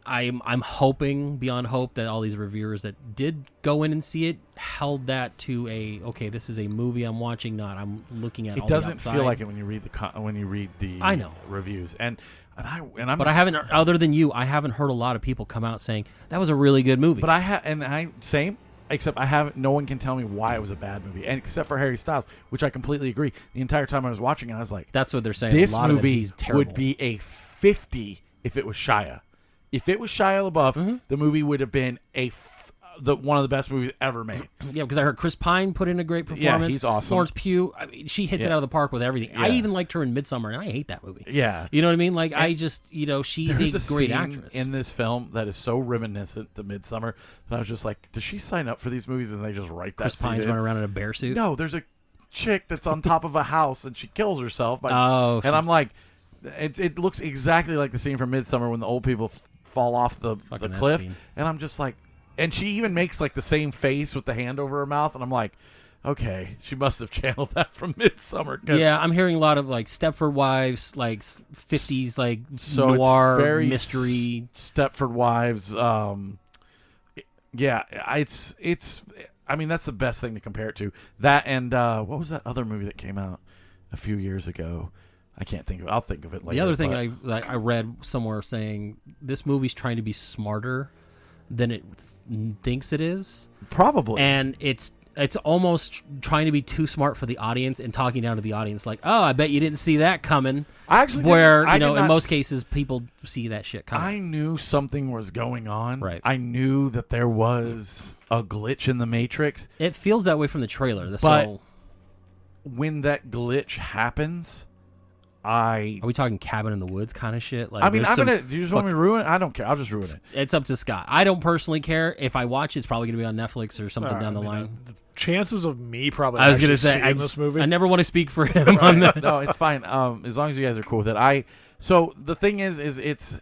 I'm hoping beyond hope that all these reviewers that did go in and see it held that to okay, this is a movie I'm watching, not I'm looking at. It all doesn't the feel like it when you read the I know reviews and I'm. But I haven't. Other than you, I haven't heard a lot of people come out saying that was a really good movie. But same. Except I haven't. No one can tell me why it was a bad movie, and except for Harry Styles, which I completely agree. The entire time I was watching it, I was like, "That's what they're saying." This a lot movie of it, he's terrible. would be a 50 if it was Shia. If it was Shia LaBeouf, the movie would have been a one of the best movies ever made. Yeah, because I heard Chris Pine put in a great performance. Yeah, he's awesome. Florence Pugh, I mean, she hits it Yeah. out of the park with everything. I Yeah. even liked her in Midsommar, and I hate that movie. Yeah. You know what I mean? Like, I just, she's There's a great scene actress. in this film that is so reminiscent to Midsommar that I was just like, does she sign up for these movies and they just write that Chris scene Pine's in? running around in a bear suit. No, there's a chick that's on top of a house and she kills herself. Oh, and I'm like, it looks exactly like the scene from Midsommar when the old people fall off the Fucking that cliff. scene. And I'm just like, and she even makes like the same face with the hand over her mouth. And I'm like, okay, she must have channeled that from Midsommar. Yeah, I'm hearing a lot of like Stepford Wives, like 50s, like So noir it's very mystery. Stepford Wives. Yeah, it's. I mean, that's the best thing to compare it to. That and what was that other movie that came out a few years ago? I can't think of it. I'll think of it later. The other thing but- I read somewhere saying this movie's trying to be smarter than it thinks it is, probably, and it's almost trying to be too smart for the audience and talking down to the audience like, oh, I bet you didn't see that coming. I actually where didn't- I you know did in not most s- cases people see that shit coming. I knew something was going on. Right. I knew that there was a glitch in the Matrix. It feels that way from the trailer. But when that glitch happens, are we talking Cabin in the Woods kind of shit? Like, I mean, there's I'm some gonna. Do you just want me to ruin it? I don't care. I'll just ruin it. It's up to Scott. I don't personally care. If I watch it, it's probably going to be on Netflix or something down the line. The chances of me probably I was going to actually say, seeing this movie. I never want to speak for him on that. No, it's fine. As long as you guys are cool with it. So the thing is it's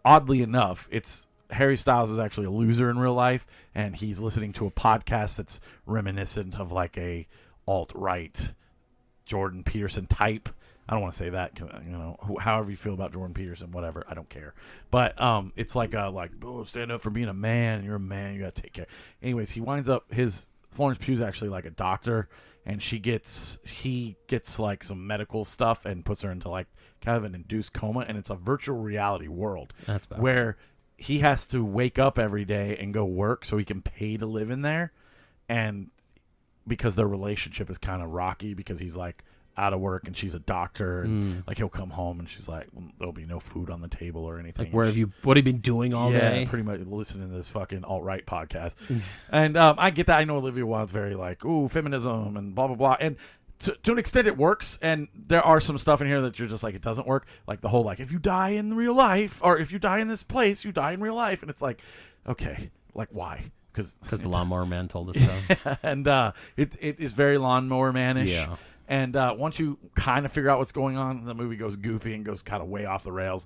oddly enough, it's Harry Styles is actually a loser in real life, and he's listening to a podcast that's reminiscent of like a alt-right Jordan Peterson type. I don't want to say that, however you feel about Jordan Peterson, whatever, I don't care. But it's like stand up for being a man. You're a man. You got to take care. Anyways, he winds up, Florence Pugh's actually like a doctor, and he gets like some medical stuff and puts her into like kind of an induced coma, and it's a virtual reality world. That's bad. Where he has to wake up every day and go work so he can pay to live in there. And because their relationship is kind of rocky because he's like out of work and she's a doctor and like he'll come home and she's like, there'll be no food on the table or anything. Like, what have you been doing all day? Pretty much listening to this fucking alt-right podcast. And I get that. I know Olivia Wilde's very like, ooh, feminism and blah, blah, blah. And to an extent it works. And there are some stuff in here that you're just like, it doesn't work. Like the whole, like, if you die in real life or if you die in this place, you die in real life. And it's like, okay, like why? Because the Lawnmower Man told us so. And it is very Lawnmower Man-ish. Yeah. And once you kind of figure out what's going on, the movie goes goofy and goes kind of way off the rails.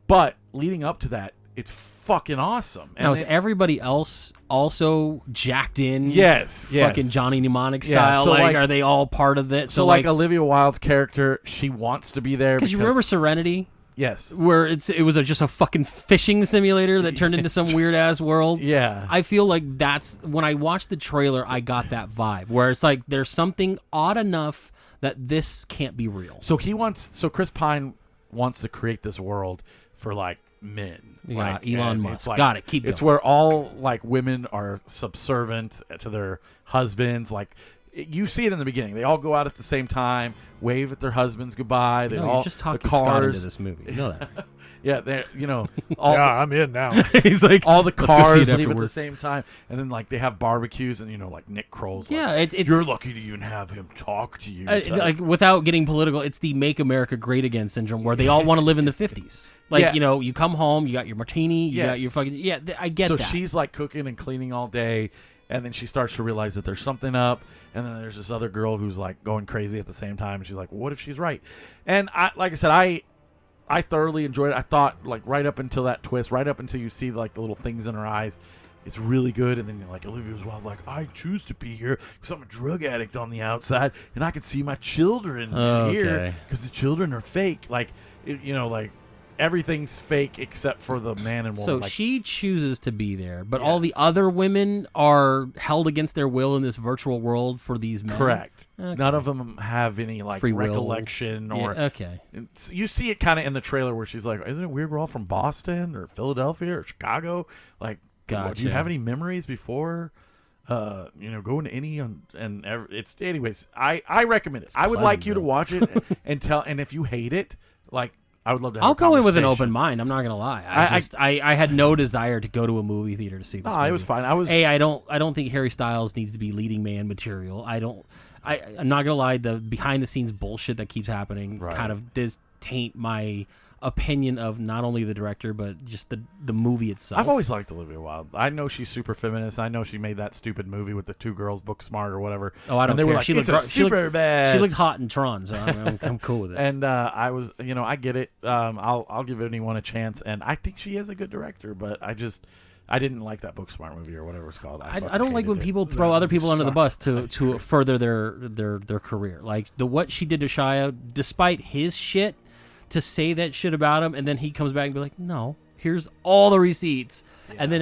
But leading up to that, it's fucking awesome. And Now, is everybody else also jacked in? Yes. Fucking Johnny Mnemonic Yeah, style? so, like, like- are they all part of it? So like Olivia Wilde's character, she wants to be there because you remember Serenity? Yes. Where it was just a fucking fishing simulator that turned into some weird ass world. Yeah. I feel like that's when I watched the trailer, I got that vibe where it's like there's something odd enough that this can't be real. So Chris Pine wants to create this world for like men. Yeah, right? Elon And Musk. it's like, Got it. Keep It's going. where all like women are subservient to their husbands. Like you see it in the beginning. They all go out at the same time, wave at their husbands goodbye. They No, all you're just talking the cars. Scott into this movie. You know that, right? Yeah, all Yeah, I'm in now. He's like, all the "Let's go see cars it leave at the afterward." same time, and then like they have barbecues, and like Nick Kroll's. Like, Yeah, it's you're lucky to even have him talk to you. like without getting political, it's the "Make America Great Again" syndrome, where they all want to live in the 50s. Like Yeah. you come home, you got your martini, you got Yes. your fucking I get so that. she's like cooking and cleaning all day, and then she starts to realize that there's something up, and then there's this other girl who's like going crazy at the same time, and she's like, what if she's right? And I thoroughly enjoyed it. I thought like right up until that twist, right up until you see like the little things in her eyes, it's really good. And then you're like, Olivia Wilde, like, I choose to be here because I'm a drug addict on the outside, and I can see my children here Okay. because the children are fake. Like, like everything's fake except for the man and woman. So like, she chooses to be there, but all the Yes. other women are held against their will in this virtual world for these men. correct. Okay. None of them have any like Free will. recollection Yeah, or. okay. You see it kind of in the trailer where she's like, "Isn't it weird we're all from Boston or Philadelphia or Chicago? Like, do you Gotcha. have any memories before, going to any it's anyways. I recommend it. I would like you to watch it and tell. And if you hate it, like I would love to have I'll a go in with an conversation. open mind. I'm not gonna lie. I had no desire to go to a movie theater to see this. movie. It was fine. I don't think Harry Styles needs to be leading man material. I'm not gonna lie. The behind the scenes bullshit that keeps happening kind of does taint my opinion of not only the director but just the movie itself. I've always liked Olivia Wilde. I know she's super feminist. I know she made that stupid movie with the two girls, Booksmart or whatever. Oh, I don't and they care. Were like, She it's looked super bad. She looked hot in Tron, so I'm cool with it. And I was, I get it. I'll give anyone a chance, and I think she is a good director. But I didn't like that Booksmart movie or whatever it's called. I don't like when people throw other people under the bus to further their career. Like what she did to Shia, despite his shit, to say that shit about him, and then he comes back and be like, "No, here's all the receipts," and then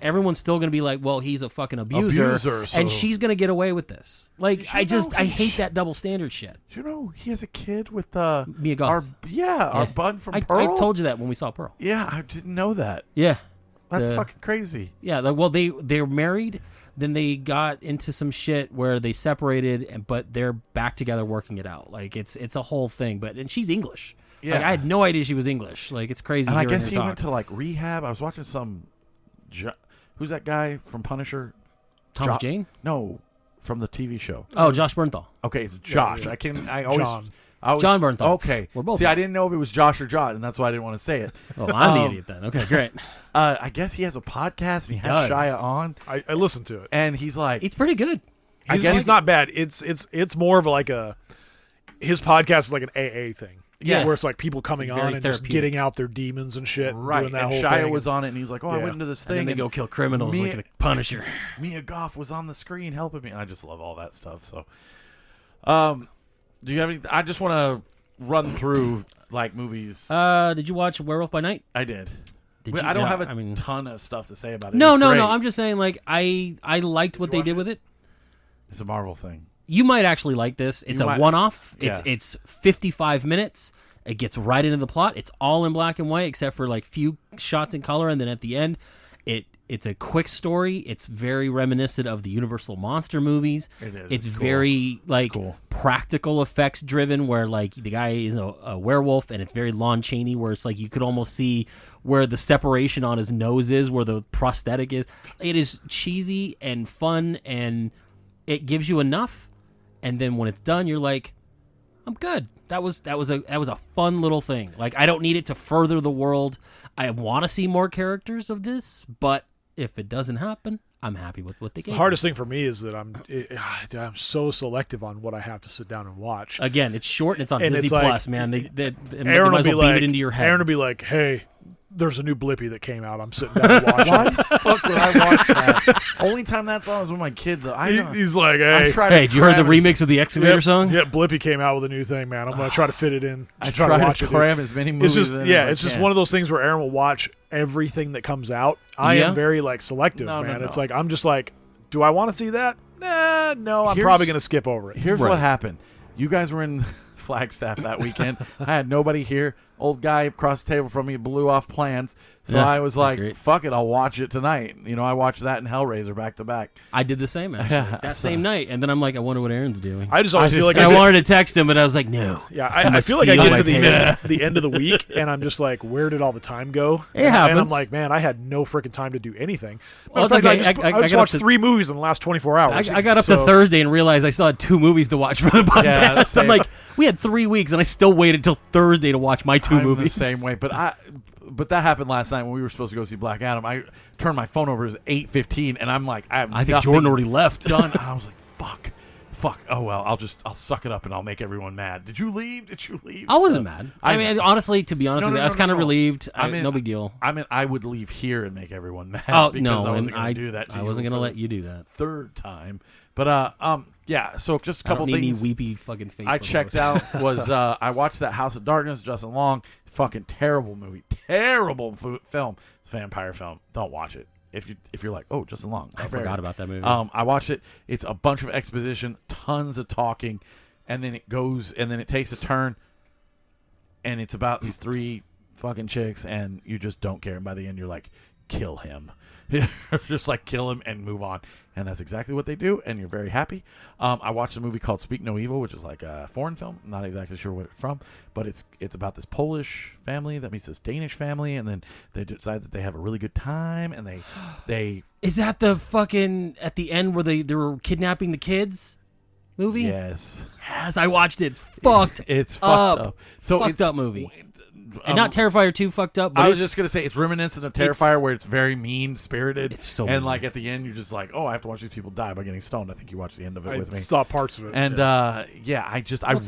everyone's still gonna be like, "Well, he's a fucking abuser and she's gonna get away with this." Like, I hate that double standard shit. You know, he has a kid with Mia Goth. our bud from Pearl. I told you that when we saw Pearl. Yeah, I didn't know that. Yeah, That's fucking crazy. Yeah, well, they're married. Then they got into some shit where they separated, but they're back together working it out. Like it's a whole thing. And she's English. Yeah, like, I had no idea she was English. Like it's crazy. And I hearing guess her he talk. went to like rehab. I was watching some. Who's that guy from Punisher? Thomas Jane? No, from the TV show. Oh, Josh Bernthal. Okay, it's Josh. Yeah. I always. John Bernthal. Okay. We're both. See, I didn't know if it was Josh or John, and that's why I didn't want to say it. Oh, I'm the idiot then. Okay, great. I guess he has a podcast, and he has does. Shia on, I listened to it. and he's like, It's pretty good. I guess He's not bad. It's more of like his podcast is like an AA thing. Yeah. Where it's like people coming very on and just therapeutic. getting out their demons and shit. right. Doing that And whole Shia thing. was on it, and he's like, "Oh, I Yeah. went into this And thing, then they go kill criminals Mia- like a Punisher. Mia Goth was on the screen helping me." And I just love all that stuff. So, do you have any? I just want to run through like movies. Did you watch Werewolf by Night? I did. Did I don't no, have a I mean, ton of stuff to say about it. No, It's no, great. no. I'm just saying, like, I liked what they did with it. It's a Marvel thing. You might actually like this. It's You a might- one-off. Yeah. It's 55 minutes. It gets right into the plot. It's all in black and white except for like few shots in color, and then at the end, it's a quick story. It's very reminiscent of the Universal monster movies. It is. It's It's cool. very like cool. practical effects driven, where like the guy is a werewolf, and it's very Lon Chaney, where it's like you could almost see where the separation on his nose is, where the prosthetic is. It is cheesy and fun, and it gives you enough. And then when it's done, you're like, I'm good. That was a fun little thing. Like, I don't need it to further the world. I want to see more characters of this, but if it doesn't happen, I'm happy with what they The gave. hardest thing for me is that I'm so selective on what I have to sit down and watch. Again, it's short and it's on And Disney it's like- Plus, man. They Aaron might will as be well beam like, it into your head. Aaron will be like, "Hey, there's a new Blippy that came out. I'm sitting down and watching." Why the fuck would I watch that? Only time that's on is when my kids are. He's like, I "Hey, try Hey, to did you heard the cram as- remix of the Excavator song? Yeah, Blippy came out with a new thing, man. I'm gonna try to fit it in. I Just try try to watch to it. cram dude. as many It's movies. just in as yeah, I it's just can. one of those things where Aaron will watch everything that comes out. I Yeah. am very like selective, No, man. no. It's like I'm just like, do I want to see that? Nah, no. I'm Here's- probably gonna skip over it. Here's Right. what happened. You guys were in Flagstaff that weekend. I had nobody here. Old guy across the table from me blew off plans. So Yeah, I was that's like, great. fuck it, I'll watch it tonight. I watched that and Hellraiser back to back. I did the same, actually. That same night. And then I'm like, I wonder what Aaron's doing. I just always feel like and I get- wanted to text him, but I was like, no. Yeah, I I must feel like I feel get my to the pain. the end of the week, and I'm just like, where did all the time go? It And I'm happens. like, man, I had no freaking time to do anything. Well, Matter of it's fact, okay. I just got watched up to- 3 movies in the last 24 hours. I got up to So- Thursday and realized I still had 2 movies to watch for the podcast. same. I'm like, we had 3 weeks, and I still waited till Thursday to watch my 2 I'm movies. the same way. But that happened last night when we were supposed to go see Black Adam. I turned my phone over. It was 8:15, and I'm like, I think Jordan already left. done. And I was like, fuck. Oh well, I'll suck it up and I'll make everyone mad. Did you leave? I wasn't mad. I mean, honestly, to be honest No, with no, you, I was no, kind of no. relieved. I mean, no big deal. I mean, I would leave here and make everyone mad. Oh because no, I wasn't and going to do that. To I you wasn't going to for let the you do that. third time. But yeah. So just a I don't couple need things. any weepy fucking Facebook. I checked posts. out was I watched that House of Darkness. Justin Long, fucking terrible movie, terrible film. It's a vampire film. Don't watch it. If you're like, oh, Justin Long, I forgot about that movie. I watched it. It's a bunch of exposition, tons of talking, and then it takes a turn, and it's about these 3 fucking chicks, and you just don't care. And by the end, you're like, kill him. Just like kill him and move on. And that's exactly what they do, and you're very happy. I watched a movie called Speak No Evil, which is like a foreign film. I'm not exactly sure where it's from, but it's about this Polish family that meets this Danish family, and then they decide that they have a really good time, and they Is that the fucking at the end where they were kidnapping the kids movie? Yes, I watched it. It's fucked up. So fucked up movie. And not Terrifier 2 fucked up, but I was just going to say, it's reminiscent of Terrifier, where it's very mean-spirited. It's so and, mean. like, at the end, you're just like, oh, I have to watch these people die by getting stoned. I think you watched the end of it with me. I saw parts of it. And, I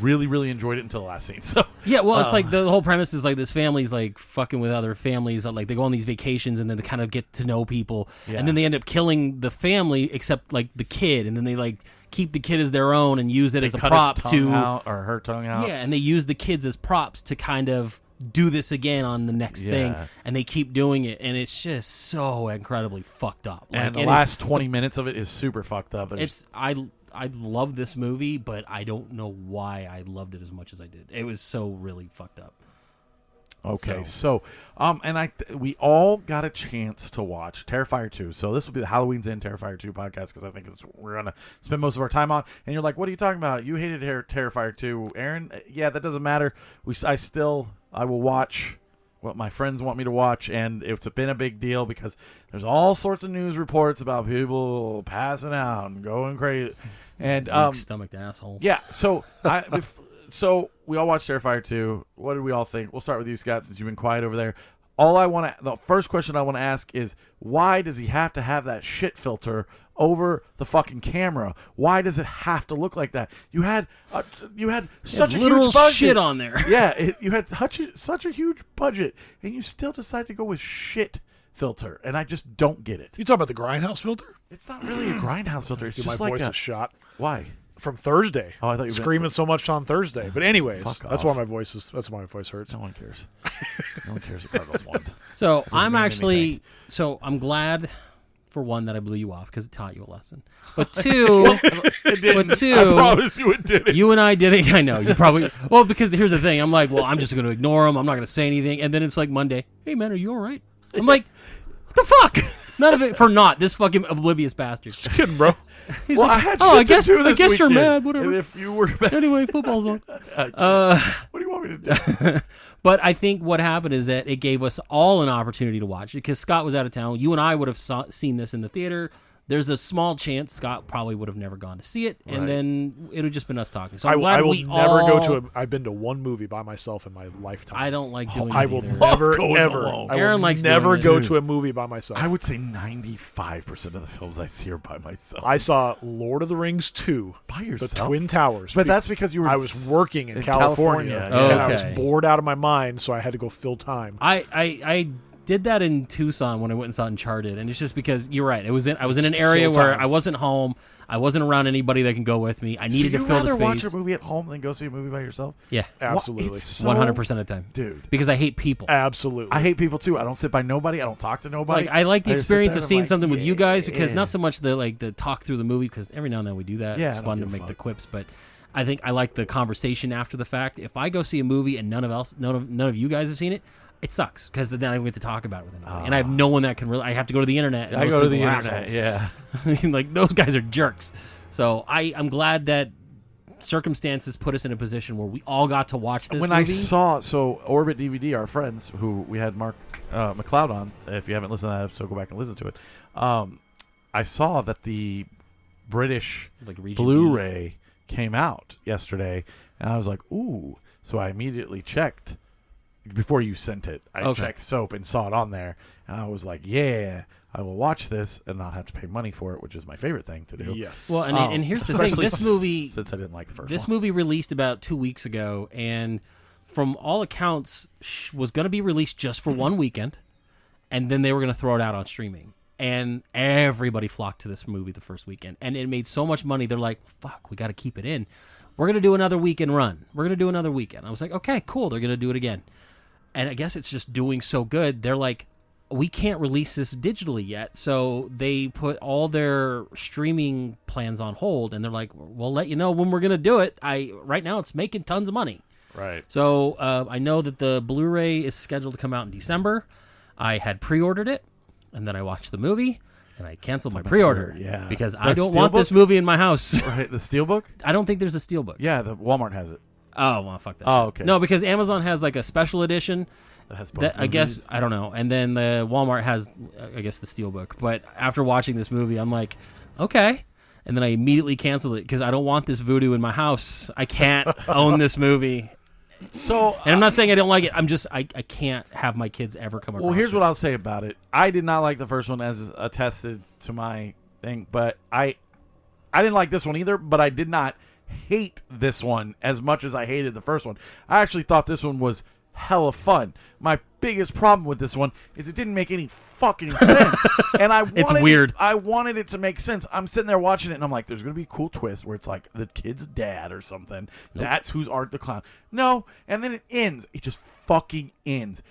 really, really enjoyed it until the last scene. So yeah, well, it's like the whole premise is like this family's like fucking with other families. Like they go on these vacations and then they kind of get to know people. Yeah. And then they end up killing the family except like the kid. And then they like keep the kid as their own and use it as a prop to... or her tongue out. Yeah, and they use the kids as props to kind of... do this again on the next thing, and they keep doing it, and it's just so incredibly fucked up. Like, and the last 20 minutes of it is super fucked up. I love this movie, but I don't know why I loved it as much as I did. It was so really fucked up. Okay, so we all got a chance to watch Terrifier 2. So this will be the Halloween's End Terrifier 2 podcast, because I think we're going to spend most of our time on. And you're like, what are you talking about? You hated Terrifier 2. Aaron, yeah, that doesn't matter. I will watch what my friends want me to watch, and it's been a big deal because there's all sorts of news reports about people passing out and going crazy. And stomached asshole. Yeah, so So we all watched Terrifier 2. What did we all think? We'll start with you, Scott, since you've been quiet over there. The first question I want to ask is, why does he have to have that shit filter over the fucking camera? Why does it have to look like that? You had such a literal huge budget. shit on there. Yeah, you had such a huge budget, and you still decided to go with shit filter, and I just don't get it. You talking about the Grindhouse filter? It's not really a grindhouse filter. It's Dude, just my like voice is shot. Why? From Thursday. Oh, I thought you were screaming so much on Thursday. But anyways, Fuck that's off. why my voice hurts. No one cares. No one cares what Cardinals won. So mean anything. I'm glad for one that I blew you off because it taught you a lesson. But two, I promise you it didn't. you and I did it. I know you probably because here's the thing. I'm like, well, I'm just going to ignore him. I'm not going to say anything. And then it's like Monday. Hey man, are you all right? I'm like, what the fuck? None of it for not this fucking oblivious bastard. Just kidding, bro. He's Well, like, I had I shit guess to do this you're weekend. mad. Whatever. And if you were mad, Anyway, football's on. what do you want me to do? But I think what happened is that it gave us all an opportunity to watch it because Scott was out of town. You and I would have seen this in the theater. There's a small chance Scott probably would have never gone to see it, and Right. then it would have just been us talking. So I I'm glad will we never all... go to I've been to one movie by myself in my lifetime. I don't like doing I it will either. never, going ever. alone. I Aaron will likes never doing it. go Dude. to a movie by myself. I would say 95% of the films I see are by myself. I saw Lord of the Rings 2, By The yourself? Twin Towers. But that's because you were. I was working in in California, California, and I was Okay. bored out of my mind, so I had to go fill time. I did that in Tucson when I went and saw Uncharted, and it's just because you're right. I was in an area kill where time. I wasn't home. I wasn't around anybody that can go with me. I needed to fill the rather watch space. a movie at home than go see a movie by yourself? Yeah, Absolutely. It's so- 100% of the time, Dude. because I hate people. Absolutely. I hate people too. I don't sit by nobody. I don't talk to nobody. Like I like the just sit experience there of and seeing I'm like, something with you guys because yeah. not so much the talk through the movie because every now and then we do that. Yeah, It's I don't fun to give a make the fuck. quips, but I think I like the conversation after the fact. If I go see a movie and none of you guys have seen it, it sucks because then I don't get to talk about it with anybody, and I have no one that can really. I have to go to the internet. And I those go to the people are internet. assholes. Yeah. Like those guys are jerks. So I'm glad that circumstances put us in a position where we all got to watch this When movie. I saw Orbit DVD, our friends who we had Mark McLeod on. If you haven't listened to that episode, go back and listen to it. I saw that the British Like Region Blu-ray came out yesterday, and I was like, ooh. So I immediately checked before you sent it. I Okay. checked Soap and saw it on there, and I was like, yeah, I will watch this and not have to pay money for it, which is my favorite thing to do. Yes. Well, and here's the thing: Especially this movie, since I didn't like the first this one. movie released about 2 weeks ago, and from all accounts, was going to be released just for one weekend, and then they were going to throw it out on streaming. And everybody flocked to this movie the first weekend, and it made so much money. They're like, "Fuck, we got to keep it in. We're going to do another weekend run. We're going to do another weekend." I was like, "Okay, cool. They're going to do it again." And I guess it's just doing so good. They're like, we can't release this digitally yet. So they put all their streaming plans on hold, and they're like, we'll let you know when we're going to do it. Right now it's making tons of money. Right. So I know that the Blu-ray is scheduled to come out in December. I had pre-ordered it. And then I watched the movie, and I canceled my pre-order. Yeah. Because The I don't want this Steelbook? movie in my house. Right, the Steelbook? I don't think there's a Steelbook. Yeah, the Walmart has it. Oh, well, fuck that Oh, shit. okay. No, because Amazon has like a special edition. That has both That, I guess, movies. I don't know. And then the Walmart has, I guess, the Steelbook. But after watching this movie, I'm like, okay. And then I immediately canceled it because I don't want this voodoo in my house. I can't own this movie. So, And I'm not saying I don't like it. I'm just, I can't have my kids ever come across well, here's it. what I'll say about it. I did not like the first one, as attested to my thing, but I didn't like this one either, but I did not hate this one as much as I hated the first one. I actually thought this one was hella fun. My biggest problem with this one is it didn't make any fucking sense. And It's weird. I wanted it to make sense. I'm sitting there watching it and I'm like, there's going to be a cool twist where it's like the kid's dad or something. That's who's Art the Clown. No. And then it ends. It just fucking ends.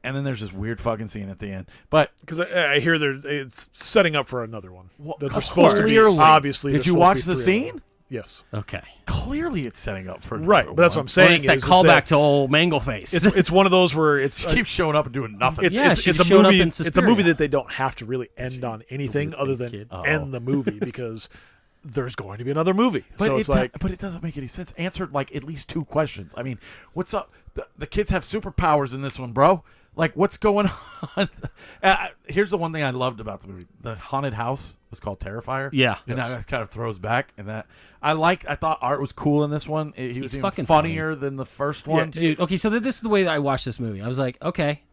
And then there's this weird fucking scene at the end. But Because I hear it's setting up for another one. Well, That there's supposed to be, clearly. obviously. Did there's you supposed to watch be the 3 of them. scene? Yes. Okay. Clearly it's setting up for Right, but that's what I'm Well, saying. it's that is callback that to old Mangleface. It's one of those where it's She keeps showing up and doing nothing. Yeah, it's she a just showed up movie. in It's a Suspiria. movie that they don't have to really end on anything other than kid. end the movie because there's going to be another movie. But So it's like but it doesn't make any sense. Answered like at least 2 questions. I mean, what's up? The kids have superpowers in this one, bro. Like, what's going on? Here's the one thing I loved about the movie: the haunted house was called Terrifier. Yeah. and that kind of throws back. And that I thought Art was cool in this one. He was He's even fucking funnier than the first one. Dude, okay, so this is the way that I watched this movie. I was like, okay,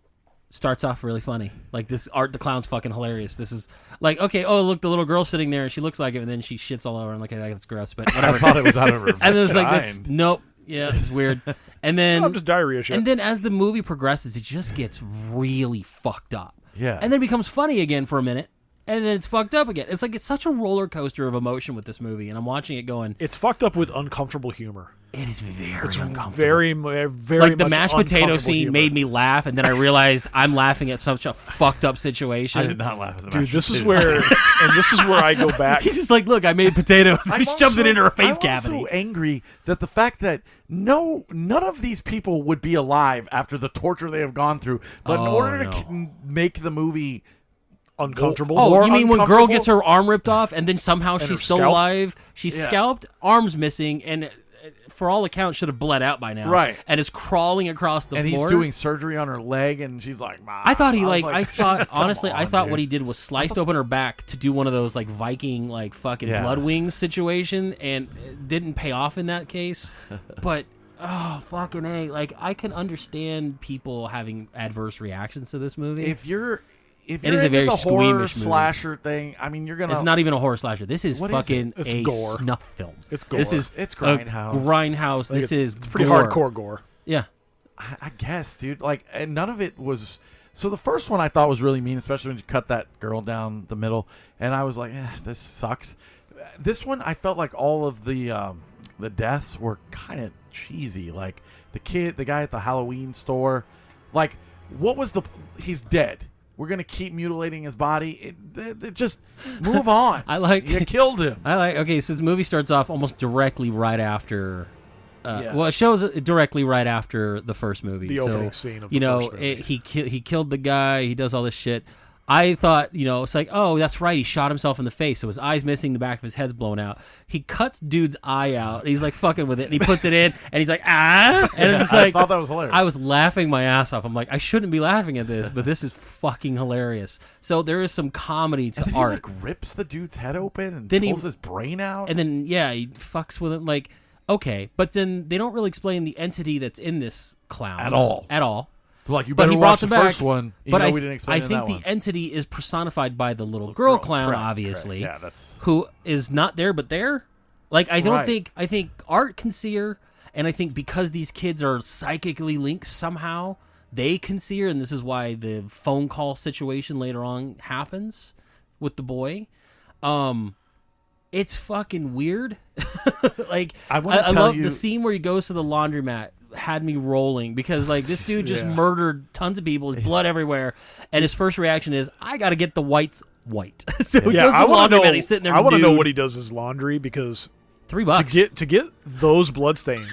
starts off really funny. Like, this Art the Clown's fucking hilarious. This is like, okay, oh, look, the little girl's sitting there and she looks like it, and then she shits all over. I'm like, okay, that's gross, but whatever. I thought it was out of her. And it was like, mind. that's, nope. Yeah, it's weird. And then, I'm just diarrhea shit. and then as the movie progresses, it just gets really fucked up. Yeah. And then it becomes funny again for a minute, and then it's fucked up again. It's like, it's such a roller coaster of emotion with this movie, and I'm watching it going, it's fucked up with uncomfortable humor. it is very uncomfortable. Very, very Like, the much mashed potato uncomfortable scene humor. made me laugh, and then I realized I'm laughing at such a fucked up situation. I did not laugh at the Dude, mashed this is potatoes. where, and this is where I go back. He's just like, look, I made potatoes. I'm He shoves it into her face I'm cavity. also angry that the fact that none of these people would be alive after the torture they have gone through, but in Oh, order no. to make the movie Uncomfortable. Oh, more you mean when girl uncomfortable? gets her arm ripped off and then somehow her she's still scalp? alive? She's Yeah. scalped, arms missing, and for all accounts should have bled out by now. Right. And is crawling across the and floor. he's doing surgery on her leg, and she's like, "Ma." I thought he was I thought honestly, come I on, thought dude. what he did was sliced open her back to do one of those like Viking like fucking Yeah. blood wings situation, and it didn't pay off in that case. But oh fucking A, like I can understand people having adverse reactions to this movie. if you're It into is a very the horror squeamish movie. slasher thing, I mean, you're gonna. It's not even a horror slasher. This is What is fucking it? It's a gore. snuff film. It's gore. This is It's a grindhouse. grindhouse. Like, This it's, is it's pretty gore. hardcore gore. Yeah. I guess, dude. Like, and none of it was. So the first one I thought was really mean, especially when you cut that girl down the middle, and I was like, this sucks. This one, I felt like all of the deaths were kind of cheesy. Like the guy at the Halloween store, like, what was the? He's dead. We're gonna keep mutilating his body. It just move on. I like- you killed him. Okay, so this movie starts off almost directly right after. Yeah. Well, it shows it directly right after the first movie. The so, opening scene of you the know, first movie. he killed the guy. He does all this shit. I thought, it's like, oh, that's right. He shot himself in the face, so his eye's missing, the back of his head's blown out. He cuts dude's eye out. And he's like fucking with it, and he puts it in, and he's like, ah, and it's just I like, thought that was hilarious. I was laughing my ass off. I'm like, I shouldn't be laughing at this, but this is fucking hilarious. So there is some comedy to And then art. he like rips the dude's head open and Then he- pulls his brain out. And then, yeah, he fucks with it. Like, okay, but then they don't really explain the entity that's in this clown At all. At all. like, you But better he watch brought the it back. first one. But we didn't explain I it in think that the one. entity is personified by the little girl clown, correct, obviously, correct. Yeah, that's who is not there but there. Like, I don't Right. think. I think Art can see her, and I think because these kids are psychically linked somehow, they can see her, and this is why the phone call situation later on happens with the boy. It's fucking weird. Like, I wanna I tell love you- the scene where he goes to the laundromat. Had me rolling because like this dude just Yeah. murdered tons of people, his blood everywhere, and his first reaction is, "I got to get the whites white." So he Yeah, goes to I the want to laundromat. know. He's sitting there. I want to know nude. what he does his laundry because $3 to get those bloodstains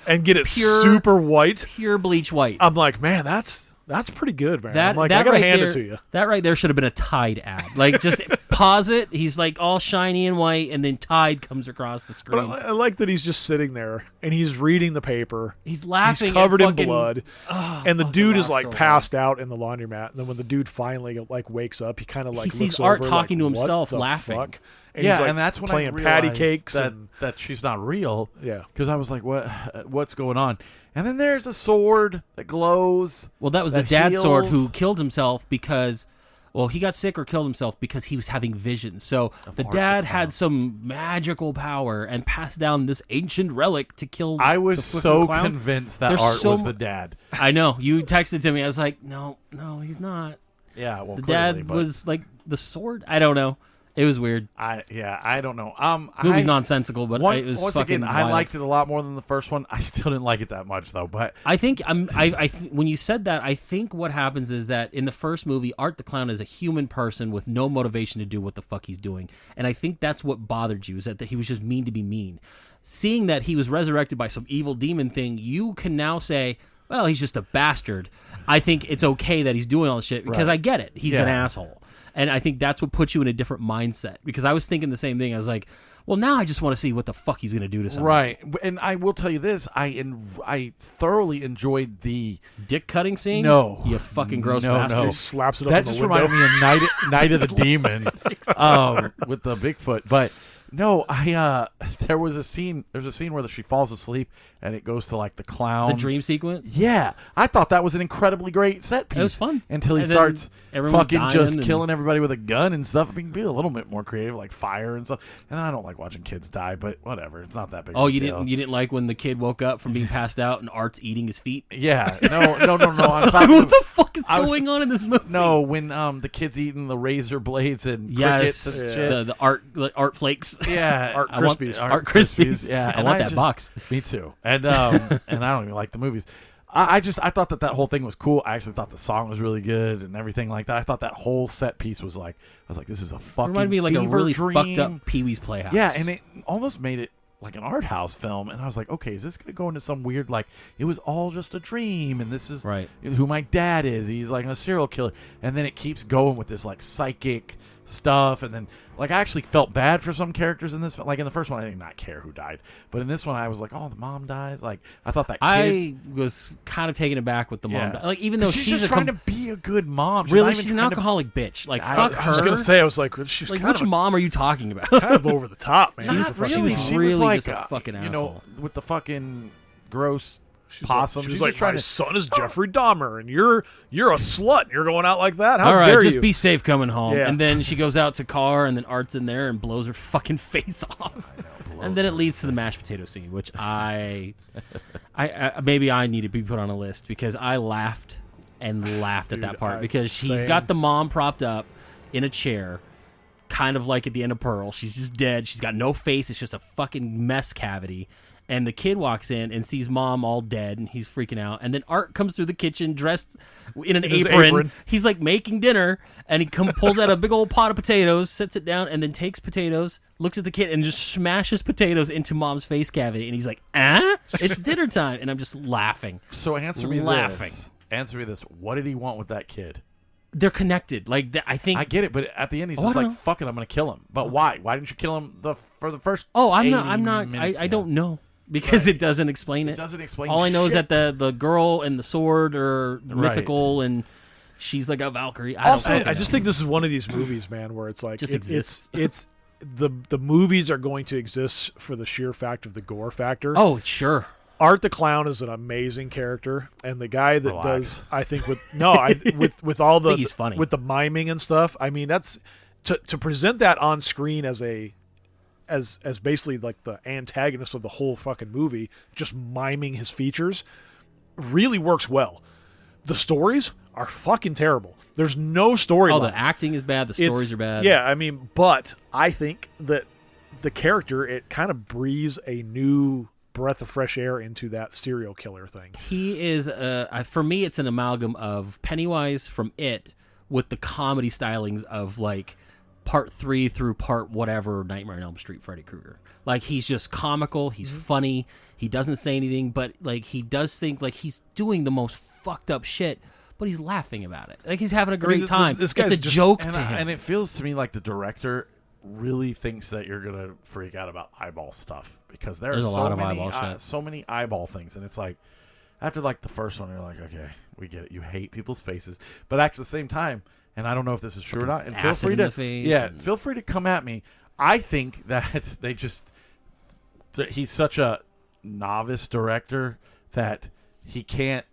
and get it Pure- super white. pure bleach white. I'm like, man, that's That's pretty good, man. That, I'm like, that I gotta right hand there, it to you. That right there should have been a Tide ad. Like, just pause it. He's like all shiny and white, and then Tide comes across the But screen. I like that he's just sitting there and he's reading the paper. He's laughing. He's covered and in fucking, blood, oh, and the fucking dude is laugh like so hard. passed out in the laundromat. And then when the dude finally like wakes up, he kind of like He sees looks Art over, talking like, to himself, what the laughing. fuck? And yeah, he's like and that's when playing I patty realized cakes that, and that she's not real. Yeah. Because I was like, what's going on? And then there's a sword that glows. Well, that was the that dad's sword heals. who killed himself because, well, he got sick or killed himself because he was having visions. So the Art dad the had some magical power and passed down this ancient relic to kill. I was the so fucking clown. convinced that There's Art so was mu- the dad. I know. You texted to me. I was like, no, he's not. Yeah, well, The clearly, dad but was like the sword. I don't know. It was weird. I don't know. The movie's nonsensical, but it was once fucking again, I wild. liked it a lot more than the first one. I still didn't like it that much though. But I think when you said that, I think what happens is that in the first movie, Art the Clown is a human person with no motivation to do what the fuck he's doing, and I think that's what bothered you, is that he was just mean to be mean. Seeing that he was resurrected by some evil demon thing, you can now say, well, he's just a bastard. I think it's okay that he's doing all this shit because Right. I get it. He's an Yeah. asshole. And I think that's what puts you in a different mindset, because I was thinking the same thing. I was like, well, now I just want to see what the fuck he's going to do to somebody. right, and I will tell you this: I thoroughly enjoyed the Dick cutting scene? No. You fucking gross No, bastard. no. slaps it up that in the just window. reminded me of Night of the Demon with the Bigfoot. But no, there was a scene. There's a scene where she falls asleep and it goes to like the clown. The dream sequence? Yeah, I thought that was an incredibly great set piece. It was fun. Until he And then starts everyone's fucking dying just and- killing everybody with a gun and stuff. I mean, be a little bit more creative, like fire and stuff. And I don't like watching kids die, but whatever. It's not that big. Oh, of a you deal. didn't like when the kid woke up from being passed out and Art's eating his feet? Yeah, no. I'm Like, talking what the fuck is I was- going on in this movie? No, when the kid's eating the razor blades and Yes, crickets and shit. the art flakes. Yeah, Art I want Krispies. Art Krispies. Yeah, I and want that just- box. Me too. And and I don't even like the movies. I thought that whole thing was cool. I actually thought the song was really good and everything like that. I thought that whole set piece was like, I was like, this is a fucking Reminded me of like a fever really dream. fucked up Pee-wee's Playhouse. Yeah, and it almost made it like an art house film. And I was like, okay, is this going to go into some weird, like, it was all just a dream, and this is Right. who my dad is. He's like a serial killer. And then it keeps going with this like psychic stuff, and then like I actually felt bad for some characters in this. Like in the first one, I did not care who died, but in this one, I was like, oh, the mom dies. Like I thought that kid. I was kind of taken aback with the mom. Like, even though she's she's just a trying to be a good mom. really, not she's even an trying to- alcoholic bitch. Like, I- fuck I her. I was gonna say, I was like, she's Like, kind which of mom are you talking about? kind of over the top, man. She was Not the fucking- really. she was She really was like, just a fucking you know, asshole. with the fucking gross She's possum. Like, she was She's like, just trying my to. son is Jeffrey Dahmer, and you're a slut. And you're going out like that. How All right, dare just you? be safe coming home. Yeah. And then she goes out to car, and then Art's in there and blows her fucking face off. And then it leads to the mashed potato scene, which I maybe I need to be put on a list, because I laughed and laughed at Dude, that part, I- because she's same. got the mom propped up in a chair, kind of like at the end of Pearl. She's just dead. She's got no face. It's just a fucking mess cavity. And the kid walks in and sees mom all dead, and he's freaking out. And then Art comes through the kitchen dressed in an his apron. apron. He's like making dinner, and he pulls out a big old pot of potatoes, sets it down, and then takes potatoes, looks at the kid, and just smashes potatoes into mom's face cavity. And he's like, it's dinner time. And I'm just laughing. So answer me laughing. this. Answer me this. What did he want with that kid? They're connected. Like, I think. I get it, but at the end he's Oh, just I don't like, know. "Fuck it, I'm gonna kill him." But why? Why didn't you kill him for the first? Oh, I'm 80 not. minutes, I don't know, because Right. it doesn't explain it. It doesn't explain. All I know is shit. that the girl and the sword are mythical, and she's like a Valkyrie. I Also, don't I just think this is one of these movies, man, where it's like Just it's exists. the movies are going to exist for the sheer fact of the gore factor. Oh, sure. Art the Clown is an amazing character, and the guy that Relax. does, I think, with all the think he's funny. with the miming and stuff. I mean, that's to present that on screen as basically like the antagonist of the whole fucking movie, just miming his features, really works well. The stories are fucking terrible. There's no story. Oh, the acting is bad. The stories are bad. Yeah, I mean, but I think that the character, it kind of breathes a new breath of fresh air into that serial killer thing. He is, for me, it's an amalgam of Pennywise from It with the comedy stylings of, like, part 3 through part whatever Nightmare on Elm Street Freddy Krueger. Like, he's just comical. He's funny. He doesn't say anything, but, like, he does think, like, he's doing the most fucked up shit, but he's laughing about it. Like he's having a I mean, great time. This guy's it's a just- joke And, to him. and it feels to me like the director really thinks that you're gonna freak out about eyeball stuff because there's a so lot of many, eyeball shit. so many eyeball things, and it's like after like the first one, you're like, okay, we get it. You hate people's faces, but at the same time, and I don't know if this is true or not. And feel acid free in to the face yeah, and- feel free to come at me. I think that he's such a novice director that he can't,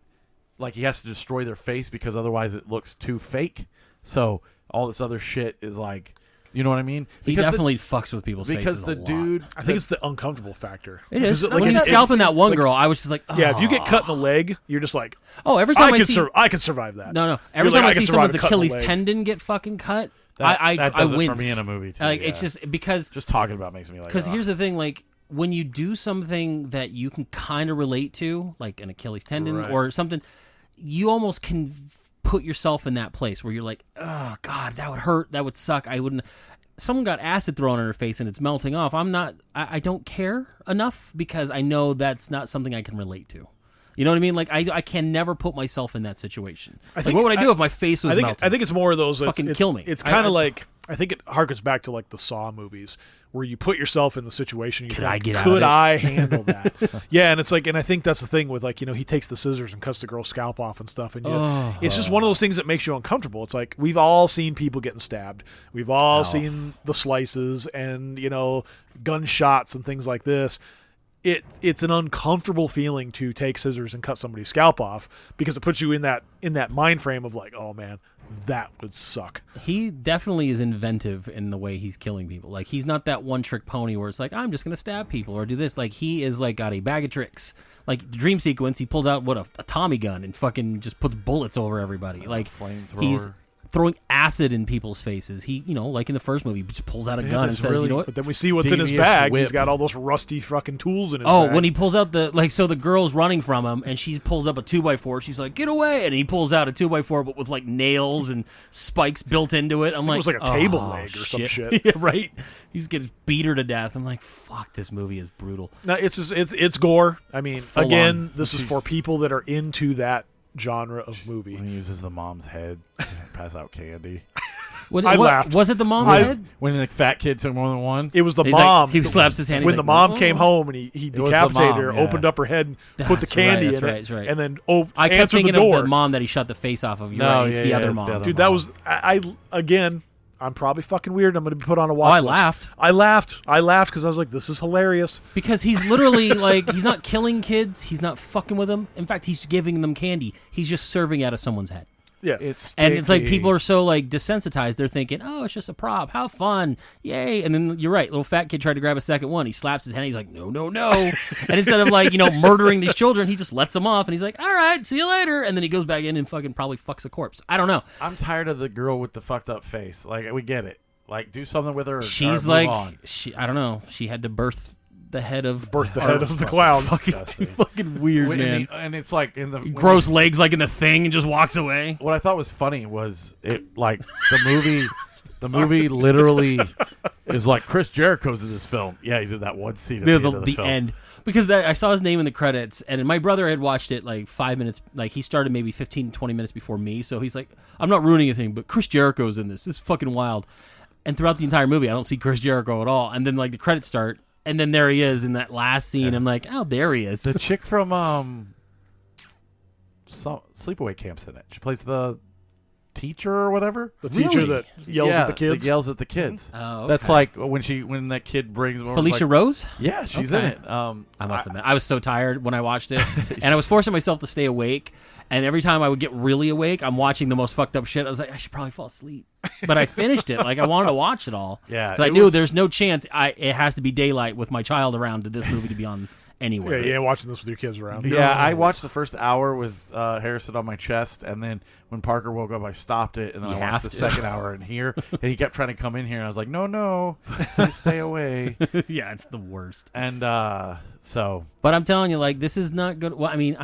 like, he has to destroy their face because otherwise it looks too fake. So all this other shit is like, you know what I mean? He Because definitely fucks with people's because faces the a lot. dude, I think it's the uncomfortable factor. It is. Because When he was scalping that one girl, I was just like, oh. Yeah, if you get cut in the leg, you're just like, Oh, every time I see... I could survive that. No. Every You're like, time I can see survive someone's a cut in the Achilles leg. tendon get fucking cut, that I does it wince. for me in a movie too. Like, yeah. it's just because... just talking about makes me like. Because here's the thing, like, when you do something that you can kind of relate to, like an Achilles tendon Right. or something, you almost can put yourself in that place where you're like, oh, God, that would hurt. That would suck. I wouldn't... Someone got acid thrown in her face and it's melting off. I don't care enough because I know that's not something I can relate to. You know what I mean? Like, I can never put myself in that situation. Like, what would I do if my face was melting? I think it's more of those. Fucking it's, kill me. It's kind I- of like, I think it harkens back to like the Saw movies where you put yourself in the situation. You Could think, I get out of Could it? I handle that? Yeah, and it's like, and I think that's the thing with like, he takes the scissors and cuts the girl's scalp off and stuff, and it's just one of those things that makes you uncomfortable. It's like we've all seen people getting stabbed. We've all seen the slices and gunshots and things like this. It's an uncomfortable feeling to take scissors and cut somebody's scalp off because it puts you in that mind frame of like, oh man, that would suck. He definitely is inventive in the way he's killing people. Like, he's not that one-trick pony where it's like, I'm just going to stab people or do this. Like, he is, like, got a bag of tricks. Like, the dream sequence, he pulls out, a Tommy gun and fucking just puts bullets over everybody. Like, flamethrower. he's throwing acid in people's faces. He, like in the first movie, he just pulls out a gun and this says, really- you know what? But then we see what's in his Devious bag. whip. He's got all those rusty fucking tools in his Oh, bag. when he pulls out so the girl's running from him, and she pulls up a 2x4. She's like, "Get away!" And he pulls out a 2x4, but with like nails and spikes built into it. I'm like, it was like a table oh, leg or some shit. Yeah, right. He's gonna beat her to death. I'm like, fuck, this movie is brutal. No, it's gore. I mean, Full again, on. this is for people that are into that genre of movie. when he uses the mom's head to pass out candy. What, laughed. Was it the mom's I- head? When the fat kid took more than one. It was the He's like- mom. he slaps his hand. When he's the like, mom "Oh." came home and he was the decapitated mom, her, yeah. opened up her head, and put the That's right, candy that's in right, it, that's right. and then I kept answered thinking the door. of the mom that he shot the face off of. You're No, right. It's yeah, the yeah, other it's mom. the other Dude, mom. that was I again. I'm probably fucking weird. I'm going to be put on a watch I list. laughed. I laughed because I was like, "This is hilarious." Because he's literally like, he's not killing kids. He's not fucking with them. In fact, he's giving them candy. He's just serving out of someone's head. Yeah, And it's like people are so like desensitized. They're thinking, oh, it's just a prop. How fun. Yay. And then you're right. Little fat kid tried to grab a second one. He slaps his hand. He's like, no, no, no. And instead of like, murdering these children, he just lets them off. And he's like, all right, see you later. And then he goes back in and fucking probably fucks a corpse. I don't know. I'm tired of the girl with the fucked up face. Like, we get it. Like, do something with her. She's or move like, on. I don't know. She had to birth the head of the clown. fucking weird, man. And it's like in the Gross legs like in the thing and just walks away. What I thought was funny was it like the movie. The movie literally is like Chris Jericho's in this film. Yeah, he's in that one scene at the end of the film. End. Because I saw his name in the credits, and my brother had watched it like 5 minutes. Like, he started maybe 15, 20 minutes before me, so he's like, I'm not ruining anything, but Chris Jericho's in this. This is fucking wild. And throughout the entire movie, I don't see Chris Jericho at all. And then, like, the credits start, and then there he is in that last scene. I'm like, oh, there he is. The chick from Sleepaway Camp's in it. She plays the teacher or whatever. The teacher Really? that yells at the kids. That yells at the kids. Oh, That's okay. like when that kid brings over, Felicia like, Rose? Yeah, she's in Okay. it. I must admit, I was so tired when I watched it, and I was forcing myself to stay awake. And every time I would get really awake, I'm watching the most fucked up shit. I was like, I should probably fall asleep, but I finished it. Like, I wanted to watch it all. Yeah, 'Cause I it knew was- there's no chance. It has to be daylight with my child around to this movie to be on anywhere. Yeah, you ain't watching this with your kids around. Yeah, I watched the first hour with Harrison on my chest, and then when Parker woke up, I stopped it, and then You I watched have the to. second hour in here, and he kept trying to come in here, and I was like, no, please stay away. Yeah, it's the worst. And so But I'm telling you, like, this is not good. Well, I mean,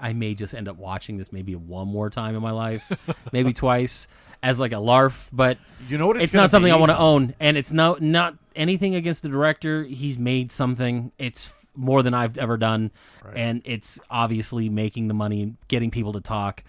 I may just end up watching this maybe one more time in my life, maybe twice as like a larf. But you know what it's gonna not something I be? want to own, and it's not anything against the director. He's made something. It's more than I've ever done, and it's obviously making the money, getting people to talk.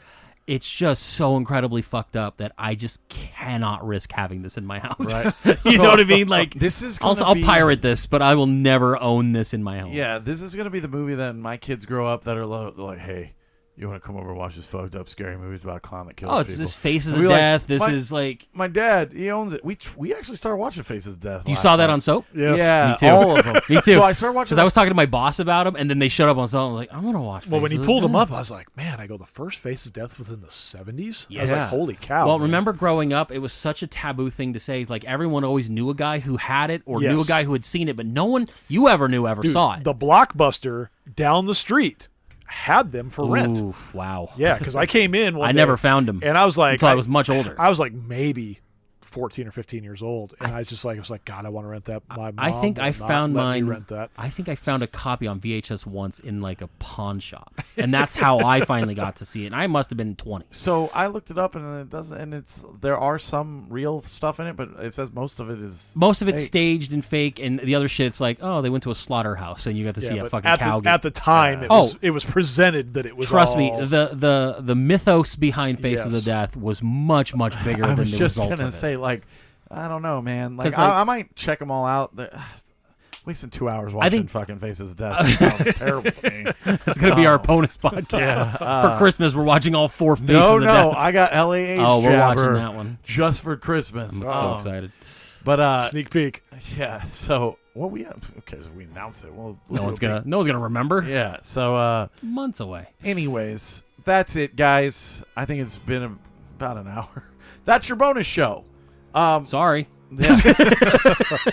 it's just so incredibly fucked up that I just cannot risk having this in my house. Right. You know what I mean? Like, this is I'll pirate this, but I will never own this in my home. Yeah, this is gonna be the movie that my kids grow up that are they're like, hey, you want to come over and watch this fucked up scary movies about a clown that kills people? It's this Faces And of we Death. like, This is like... My dad, he owns it. We actually started watching Faces of Death. You saw that night. on Soap? Yes. Yeah, Me too. all of them. Me too. So I started watching Because I was talking to my boss about them, and then they showed up on Soap. I was like, I'm going to watch Well, when he Faces of pulled him Death. up, I was like, man, the first Faces of Death was in the 70s? I was Yes. like, holy cow. Well, man. remember growing up, it was such a taboo thing to say. Like, everyone always knew a guy who had it or Yes. knew a guy who had seen it, but no one you ever knew ever Dude, saw it. The Blockbuster down the street had them for rent. Oof, wow. Yeah, because I came in one I day, never found him and I was like... until I was much older. I was like maybe 14 or 15 years old, and I was like, God, I want to rent that. My mom I think will I not found let me mine. rent that. I think I found a copy on VHS once in like a pawn shop, and that's how I finally got to see it. And I must have been 20. So I looked it up, and it doesn't. And there are some real stuff in it, but it says most of it is Most of it's fake. staged and fake, and the other shit's like, oh, they went to a slaughterhouse, and you got to see a but fucking at cow the, get. at the time, it was presented that it was. Trust me, all- the mythos behind Faces Yes. of Death was much bigger I than was the just result gonna of it. say, like, I don't know, man. Like, 'Cause, like- I might check them all out. Wasting 2 hours watching think- fucking Faces of Death. It sounds terrible to me. It's gonna be our bonus podcast for Christmas. We're watching all 4 Faces No, of no, Death. I got LAH Oh, we're watching Jabber that one. just for Christmas. I'm so excited. But sneak peek. yeah. So what we okay? So we announce it. Well, No one's gonna remember. Yeah. So Months away. anyways, that's it, guys. I think it's been about an hour. That's your bonus show. Sorry.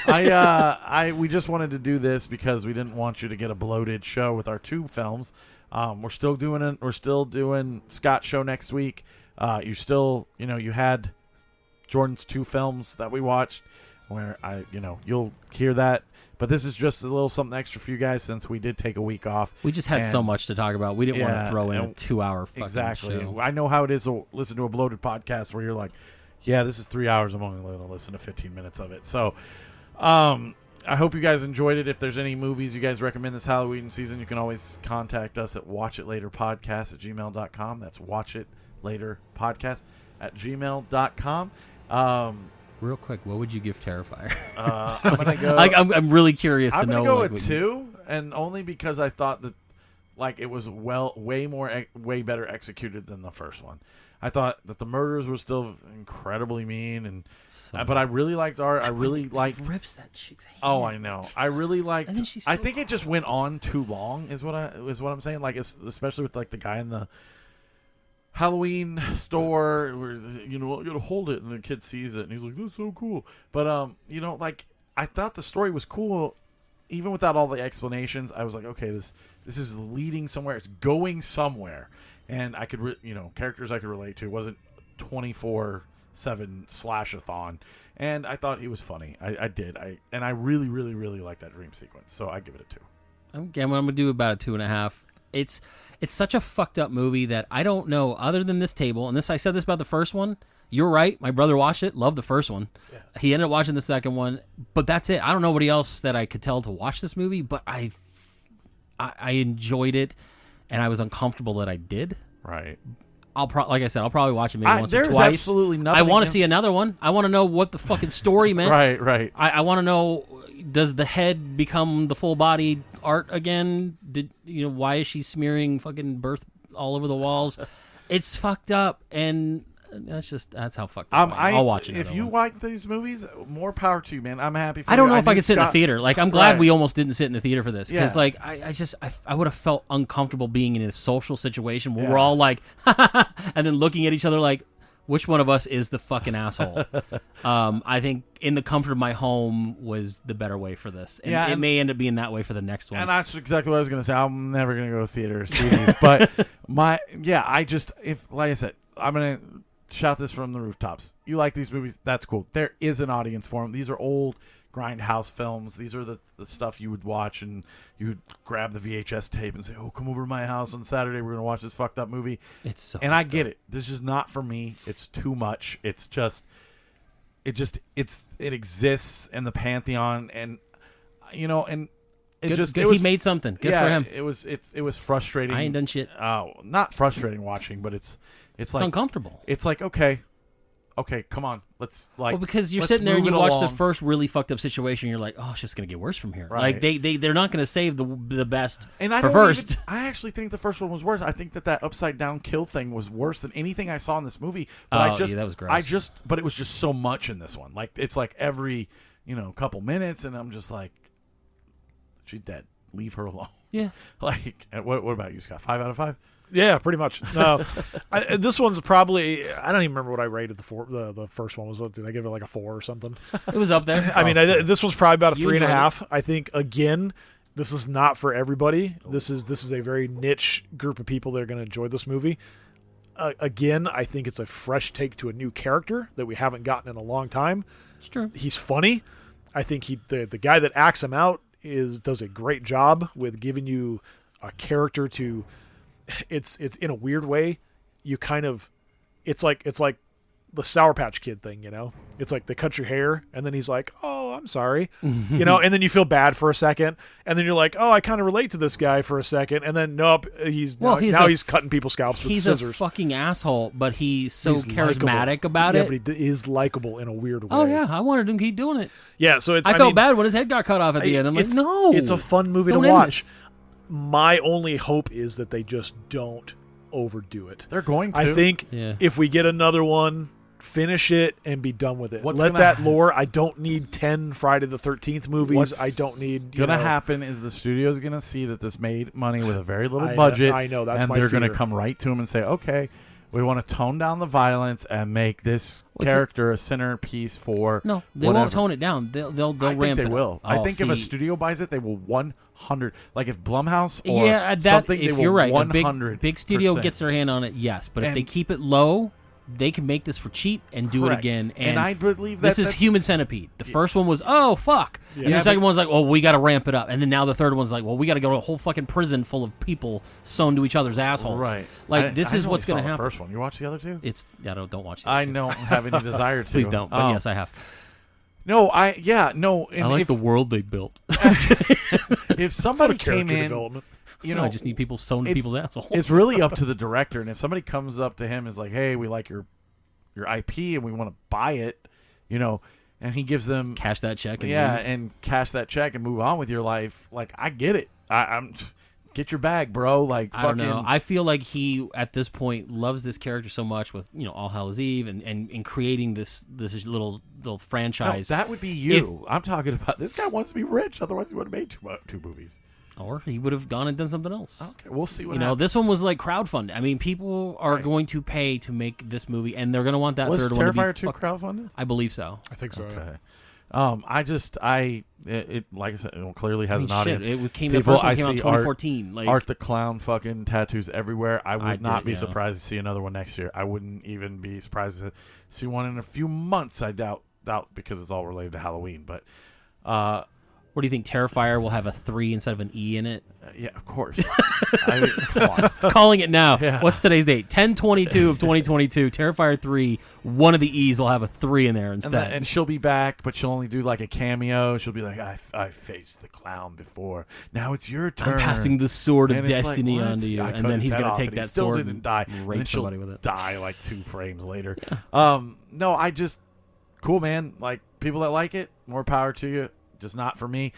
Yeah. We just wanted to do this because we didn't want you to get a bloated show with our 2 films. We're still doing it. We're still doing Scott's show next week. You still, you had Jordan's 2 films that we watched, where you'll hear that. But this is just a little something extra for you guys since we did take a week off. We just had so And- much to talk about. We didn't want Yeah, to throw in a and- 2-hour fucking Exactly. show. I know how it is to listen to a bloated podcast where you're like, yeah, this is 3 hours. I'm only going to listen to 15 minutes of it. So, I hope you guys enjoyed it. If there's any movies you guys recommend this Halloween season, you can always contact us at watchitlaterpodcast@gmail.com. That's watchitlaterpodcast@gmail.com. Real quick, what would you give Terrifier? I'm going to go. Like, I'm really curious to I'm know. gonna go like, with what you- 2, and only because I thought that, like, it was way better executed than the first one. I thought that the murders were still incredibly mean, and but I really liked art. I really liked. rips that chick's hand. Oh, I know. I really liked. And then she's I still think it just went on too long. Is what I'm saying. Like, especially with like the guy in the Halloween store where I gotta hold it, and the kid sees it, and he's like, "That's so cool." But like, I thought the story was cool, even without all the explanations. I was like, okay, this is leading somewhere. It's going somewhere, and I could characters I could relate to. It wasn't 24/7 slash-a-thon, and I thought he was funny. I did. I really liked that dream sequence. So I give it a 2. Again, I'm gonna do about a 2.5. It's such a fucked up movie that I don't know. Other than this table, and this I said this about the first one. You're right. My brother watched it. Loved the first one. Yeah. He ended up watching the second one, but that's it. I don't know anybody else that I could tell to watch this movie, but I enjoyed it, and I was uncomfortable that I did. Right. Like I said, I'll probably watch it maybe once or there's twice. absolutely nothing I want to see against- another one. I want to know what the fucking story meant. Right. I want to know, does the head become the full body art again? Why is she smearing fucking birth all over the walls? It's fucked up, and that's how fucked up I am. I'll watch it. If you like these movies, more power to you, man. I'm happy for you. I don't know if I knew could sit in the Scott- theater. Like, I'm glad Right. we almost didn't sit in the theater for this. Because, Yeah. like, I would have felt uncomfortable being in a social situation where Yeah. we're all like, and then looking at each other like, which one of us is the fucking asshole? I think in the comfort of my home was the better way for this. And it may end up being that way for the next one. And that's exactly what I was going to say. I'm never going to go to theater to see these. But like I said, I'm going to shout this from the rooftops. You like these movies? That's cool. There is an audience for them. These are old grindhouse films. These are the stuff you would watch, and you would grab the VHS tape and say, "Oh, come over to my house on Saturday. We're going to watch this fucked up movie." It's so and I get it. This is not for me. It's too much. It exists in the pantheon, and Good, he made something. Good for him. It was frustrating. I ain't done shit. Not frustrating watching, but It's It's uncomfortable. It's like, okay, come on, let's Well, because you're let's sitting there and move you it watch along. the first really fucked up situation, you're like, oh, it's just gonna get worse from here. Right. Like they're not gonna save the best And I for don't first. even- I actually think the first one was worse. I think that upside down kill thing was worse than anything I saw in this movie. But Oh, yeah, that was gross. But it was just so much in this one. Like it's like every couple minutes, and I'm just like, she's dead. Leave her alone. Yeah. Like, and what about you, Scott? 5 out of 5? Yeah, pretty much. No, this one's probably. I don't even remember what I rated the first one was. Did I give it like a 4 or something? It was up there. I mean, this one's probably about a You 3.5. I think again, this is not for everybody. This is a very niche group of people that are going to enjoy this movie. Again, I think it's a fresh take to a new character that we haven't gotten in a long time. It's true. He's funny. I think the guy that acts him out does a great job with giving you a character to. It's in a weird way. You kind of, it's like the Sour Patch Kid thing, It's like they cut your hair, and then he's like, "Oh, I'm sorry," and then you feel bad for a second, and then you're like, "Oh, I kind of relate to this guy for a second, and then nope, he's cutting people's scalps with He's scissors. a fucking asshole, but he's so He's charismatic likable. about yeah, it. but he is likable in a weird way. Oh yeah, I wanted him to keep doing it. yeah. So I felt bad when his head got cut off at the end. I'm like, no, it's a fun movie to don't end watch. this. My only hope is that they just don't overdo it. They're going to. I think Yeah. if we get another one, finish it and be done with it. What's Let gonna that lore. I don't need 10 Friday the 13th movies. What's I don't need. gonna happen is the studio's gonna see that this made money with a very little I- budget. I know, that's and my they're gonna fear. come right to him and say, okay, we want to tone down the violence and make this Well, character a centerpiece for No, they whatever. won't tone it down. They'll I ramp think they it will. up. I Oh, think if a see, studio buys it, they will 100. Like if Blumhouse or yeah, that something, they if will you're right, a 100. big studio gets their hand on it, yes. But if they And- keep it low, they can make this for cheap and do Correct. it again. And I believe that this is that's- Human Centipede. The first one was, oh fuck, and Yeah, the second but- one's like, well, we got to ramp it up, and then now the third one's like, well, we got to go to a whole fucking prison full of people sewn to each other's assholes. Right. Like this I is only what's going saw to the happen. First one. You watch the other two? It's don't watch that. I don't have any desire to. Please don't. But yes, I have. No, no. And I like if, the world they built. if somebody came character in, development. I just need people sewn to people's assholes. it's really up to the director. And if somebody comes up to him and is like, "Hey, we like your IP and we want to buy it," and he gives them cash that check. And yeah, leave. and cash that check and move on with your life. Like, I get it. I'm get your bag, bro. Like, I don't fucking, know. I feel like he, at this point, loves this character so much with All Hallows Eve and creating this little no, franchise. that would be you. I'm talking about this guy wants to be rich. Otherwise, he would have made two movies. Or he would have gone and done something else. Okay, we'll see what happens. This one was like crowdfunded. I mean, people are going to pay to make this movie, and they're going to want that Was third one to be Terrifier 2 fuck- crowdfunded? I believe so. I think so. Okay. It like I said, it clearly has an Shit, audience. it came. People, The first one I came out in see 2014. Like Art the Clown fucking tattoos everywhere. I would not be yeah. surprised to see another one next year. I wouldn't even be surprised to see one in a few months. I doubt because it's all related to Halloween. But what do you think? Terrifier will have a 3 instead of an E in it. yeah, of course. I mean, come on. Calling it now. Yeah. What's today's date? 10/22 of 2022. Terrifier 3. One of the E's will have a 3 in there instead. And she'll be back, but she'll only do like a cameo. She'll be like, I faced the clown before. Now it's your turn. I'm passing the sword of And it's like, destiny what? onto you, I and cut then his he's head gonna off take and he that still sword didn't and die. rape and she'll somebody with it. Die like 2 frames later. No, I just cool, man. Like, people that like it, more power to you. Just not for me.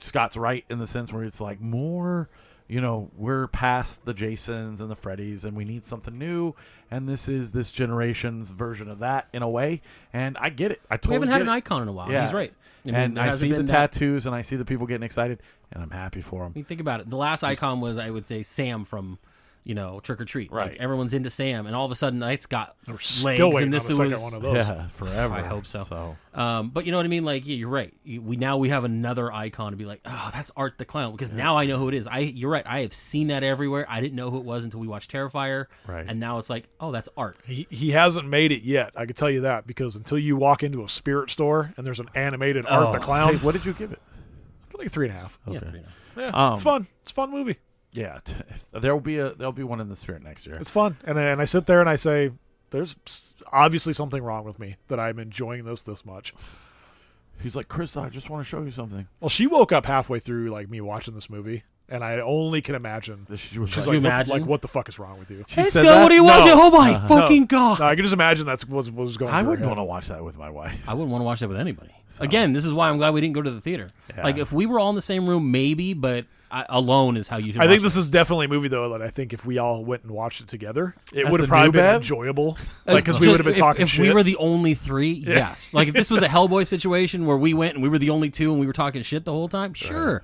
Scott's right in the sense where it's like more, we're past the Jasons and the Freddys, and we need something new. And this is this generation's version of that in a way. And I get it. I totally We haven't had get an it. icon in a while. Yeah. He's right. And there I hasn't see the been that- tattoos, and I see the people getting excited, and I'm happy for I them. mean, think about it. The last icon was, I would say, Sam from, Trick or Treat. Right. Like, everyone's into Sam, and all of a sudden, it's got legs, Still waiting and this on the second was. one of those. Yeah, forever. I hope so. So But you know what I mean? Like, yeah, you're right. We have another icon to be like, oh, that's Art the Clown, because now I know who it is. You're right. I have seen that everywhere. I didn't know who it was until we watched Terrifier. Right. And now it's like, oh, that's Art. He hasn't made it yet. I can tell you that, because until you walk into a spirit store and there's an animated Art the Clown, hey, what did you give it? like 3.5. Yeah, Okay. Yeah, it's fun. It's a fun movie. Yeah, there'll be one in the Spirit next year. It's fun, and I sit there and I say, "There's obviously something wrong with me that I'm enjoying this much." He's like, Krista, I just want to show you something. Well, she woke up halfway through like me watching this movie, And I only can imagine. She's Could like, you imagine? What the fuck is wrong with you? Hey, said Scott, that? what are you No. watching? Oh my fucking god! No, I can just imagine that's what was going. I through wouldn't her want to head. watch that with my wife. I wouldn't want to watch that with anybody. Again, this is why I'm glad we didn't go to the theater. Yeah. Like, if we were all in the same room, maybe, but alone is how you should I think watch this is definitely a movie though that I think if we all went and watched it together, it At would have the probably new been bed? enjoyable. it. Like because we would have been talking if shit. we were the only three, yes. Like, if this was a Hellboy situation where we went and we were the only two and we were talking shit the whole time, sure.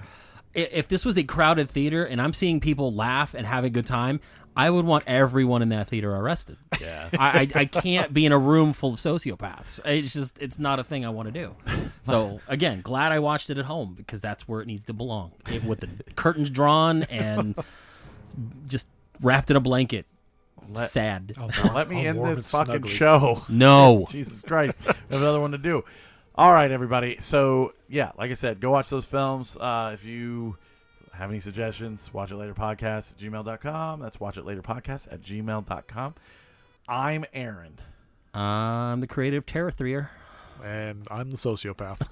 If this was a crowded theater and I'm seeing people laugh and have a good time, I would want everyone in that theater arrested. Yeah. I can't be in a room full of sociopaths. It's not a thing I want to do. So again, glad I watched it at home because that's where it needs to belong, with the curtains drawn and just wrapped in a blanket. Sad. Now let me end warm this and fucking snuggly. show. No. Jesus Christ. We have another one to do. All right, everybody. So, yeah, like I said, go watch those films. If you have any suggestions, watchitlaterpodcast at gmail.com. That's watchitlaterpodcast at gmail.com. I'm Aaron. I'm the creative terror threer. And I'm the sociopath.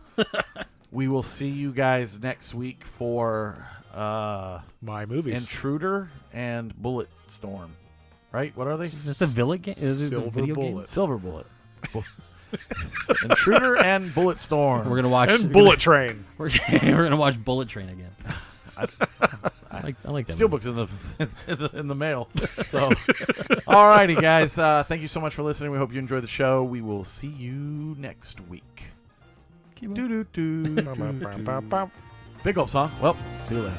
We will see you guys next week for My movies. Intruder and Bullet Storm. Right? What are they? Is this the villain game? Is this the Silver video game? Bullet. Silver Bullet. Intruder and Bullet Storm. We're gonna watch And Bullet Train. We're gonna watch Bullet Train again. I like that. movie. Steelbook's in the mail. So, all righty, guys. Thank you so much for listening. We hope you enjoyed the show. We will see you next week. Keep on. Do-do-do. Big gulp song. Well, see you later.